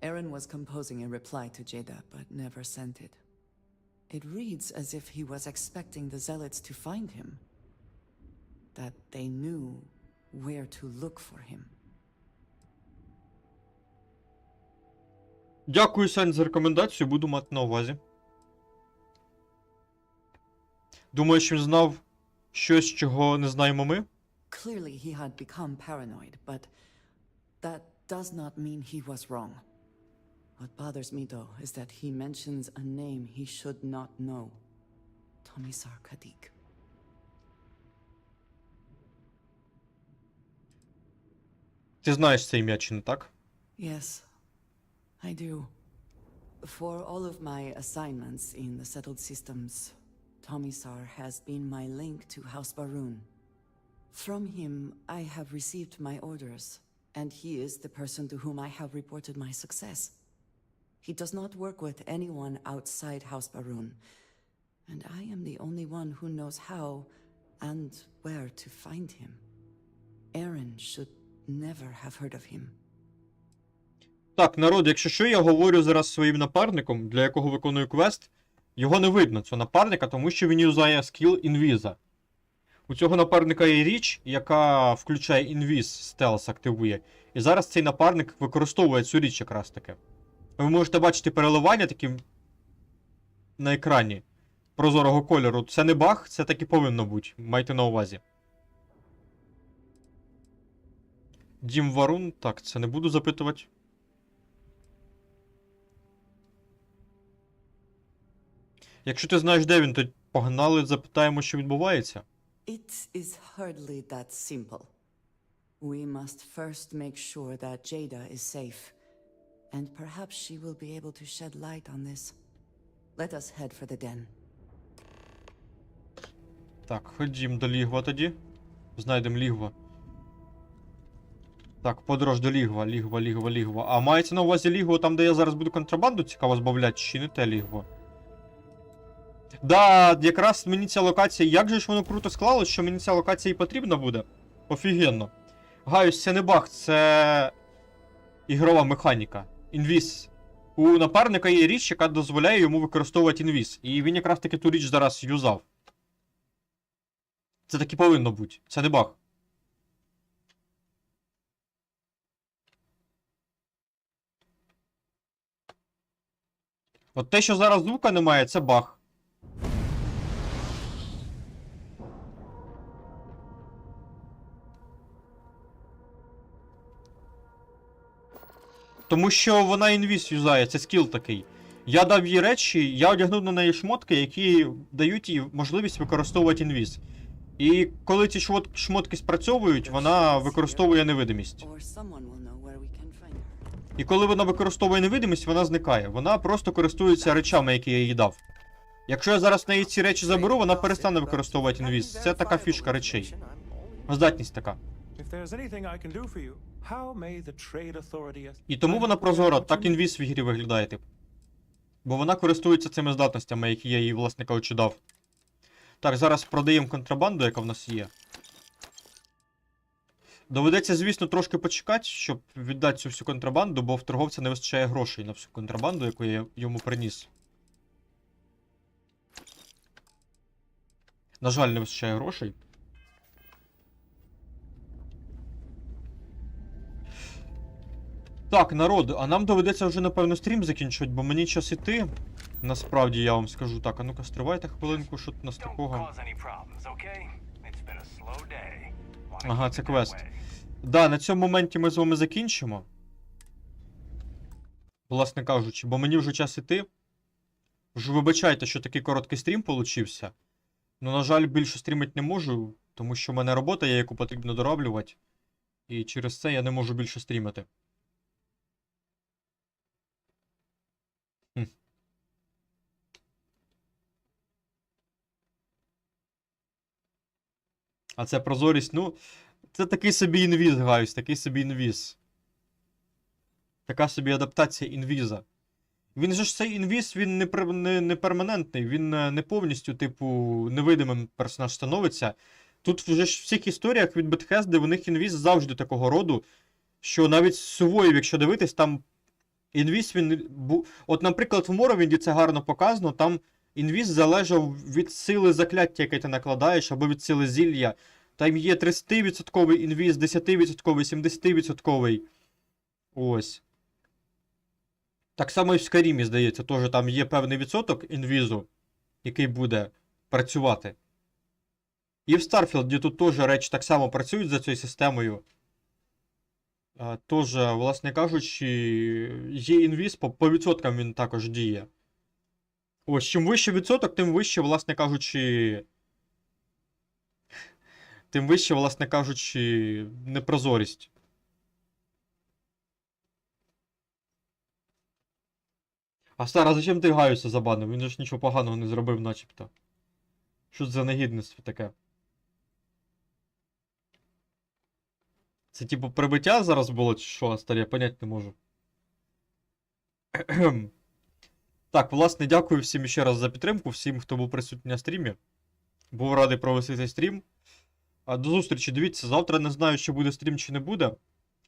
Aaron was composing a reply to Jada, but never sent it. It reads as if he was expecting the Zealots to find him, that they knew where to look for him. Дякую, Сань, за рекомендацію, буду мати на увазі. Думаєш, він знав щось, чого не знаємо ми? Clearly he had become paranoid, but that does not mean he was wrong. What bothers me, though, is that he mentions a name he should not know. Tomisar Kadik. Ти знаєш це ім'я, чи не так? Yes, I do. For all of my assignments in the settled systems, Tomisar has been my link to House Baroon. From him, I have received my orders, and he is the person to whom I have reported my success. He does not work with anyone outside House Baroon, and I am the only one who knows how and where to find him. Aaron should never have heard of him. Так, народ, якщо що, я говорю зараз своїм напарником, для якого виконую квест. Його не видно, цього напарника, тому що він юзає скіл інвіза. У цього напарника є річ, яка включає інвіз, стелс активує. І зараз цей напарник використовує цю річ якраз таки. Ви можете бачити переливання такі на екрані прозорого кольору. Це не баг, це так і повинно бути. Майте на увазі. Дім Варун. Так, це не буду запитувати. Якщо ти знаєш, де він, то погнали, запитаємо, що відбувається. It is hardly that simple. We must first make sure that Jada is safe, and perhaps she will be able to shed light on this. Let us head for the den. Так, ходім до лігва тоді. Знайдемо лігва. Так, подорож до лігва, лігва. А мається на увазі лігво там, де я зараз буду контрабанду цікаво збавляти, чи не те лігво? Да, якраз мені ця локація, як же ж воно круто склалось, що мені ця локація і потрібна буде? Офігенно. Гаюсь, це не баг, це ігрова механіка. Інвіз. У напарника є річ, яка дозволяє йому використовувати інвіз. І він якраз таки ту річ зараз юзав. Це таки повинно бути. Це не баг. От те, що зараз звука немає, це баг. Тому що вона інвіз юзає, це скіл такий. Я дав їй речі, я одягнув на неї шмотки, які дають їй можливість використовувати інвіз. І коли ці шмотки спрацьовують, вона використовує невидимість. І коли вона використовує невидимість, вона зникає. Вона просто користується речами, які я їй дав. Якщо я зараз в неї ці речі заберу, вона перестане використовувати інвіз. Це така фішка речей. Здатність така. І тому вона прозора, так інвіз в ігрі виглядає, тип. Бо вона користується цими здатностями, які я їй, власне кажучи, дав. Так, зараз продаємо контрабанду, яка в нас є. Доведеться, звісно, трошки почекати, щоб віддати цю всю контрабанду, бо в торговця не вистачає грошей на всю контрабанду, яку я йому приніс. На жаль, не вистачає грошей. Так, народ, а нам доведеться вже, напевно, стрім закінчувати, бо мені час іти. Насправді, я вам скажу. Так, а ну-ка, стривайте хвилинку, що тут у нас такого. Ага, це квест. Да, на цьому моменті ми з вами закінчимо. Власне кажучи, бо мені вже час іти. Вже вибачайте, що такий короткий стрім получився. Ну, на жаль, більше стрімити не можу, тому що в мене робота є, яку потрібно дороблювати. І через це я не можу більше стрімити. А це прозорість, ну, це такий собі інвіз, гаюсь, такий собі інвіз. Така собі адаптація інвіза. Він же ж цей інвіз, він не перманентний, він не повністю, типу, невидимим персонаж становиться. Тут вже ж в всіх історіях від Bethesda в них інвіз завжди такого роду, що навіть з сувоїв, якщо дивитись, там інвіз він... От, наприклад, в Моровінді це гарно показано, там інвіз залежав від сили закляття, яке ти накладаєш, або від сили зілля. Там є 30% інвіз, 10%, 70%. Ось. Так само і в Скарімі, здається, теж там є певний відсоток інвізу, який буде працювати. І в Старфілді тут теж речі так само працюють за цією системою. Тож, власне кажучи, є інвіз, по відсоткам він також діє. Ось, чим вище відсоток, тим вище, власне кажучи, непрозорість. А Стар, а зачем ти Гаюса забанив? Він же ж нічого поганого не зробив, начебто. Що це за негідництво таке? Це типу прибиття зараз було, чи що, Стар, я понять не можу. Так, власне, дякую всім ще раз за підтримку, всім, хто був присутній на стрімі. Був радий провести цей стрім. До зустрічі, дивіться, завтра не знаю, чи буде стрім, чи не буде.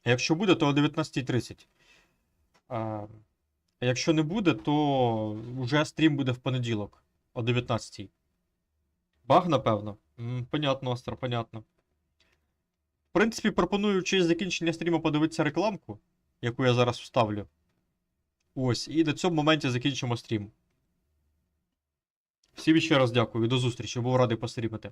А якщо буде, то о 19:30. А якщо не буде, то вже стрім буде в понеділок о 19:00. Баг, напевно? Понятно, Остер, понятно. В принципі, пропоную в честь закінчення стріму подивитися рекламку, яку я зараз вставлю. Ось, і на цьому моменті закінчимо стрім. Всім ще раз дякую, до зустрічі, був радий пострімити.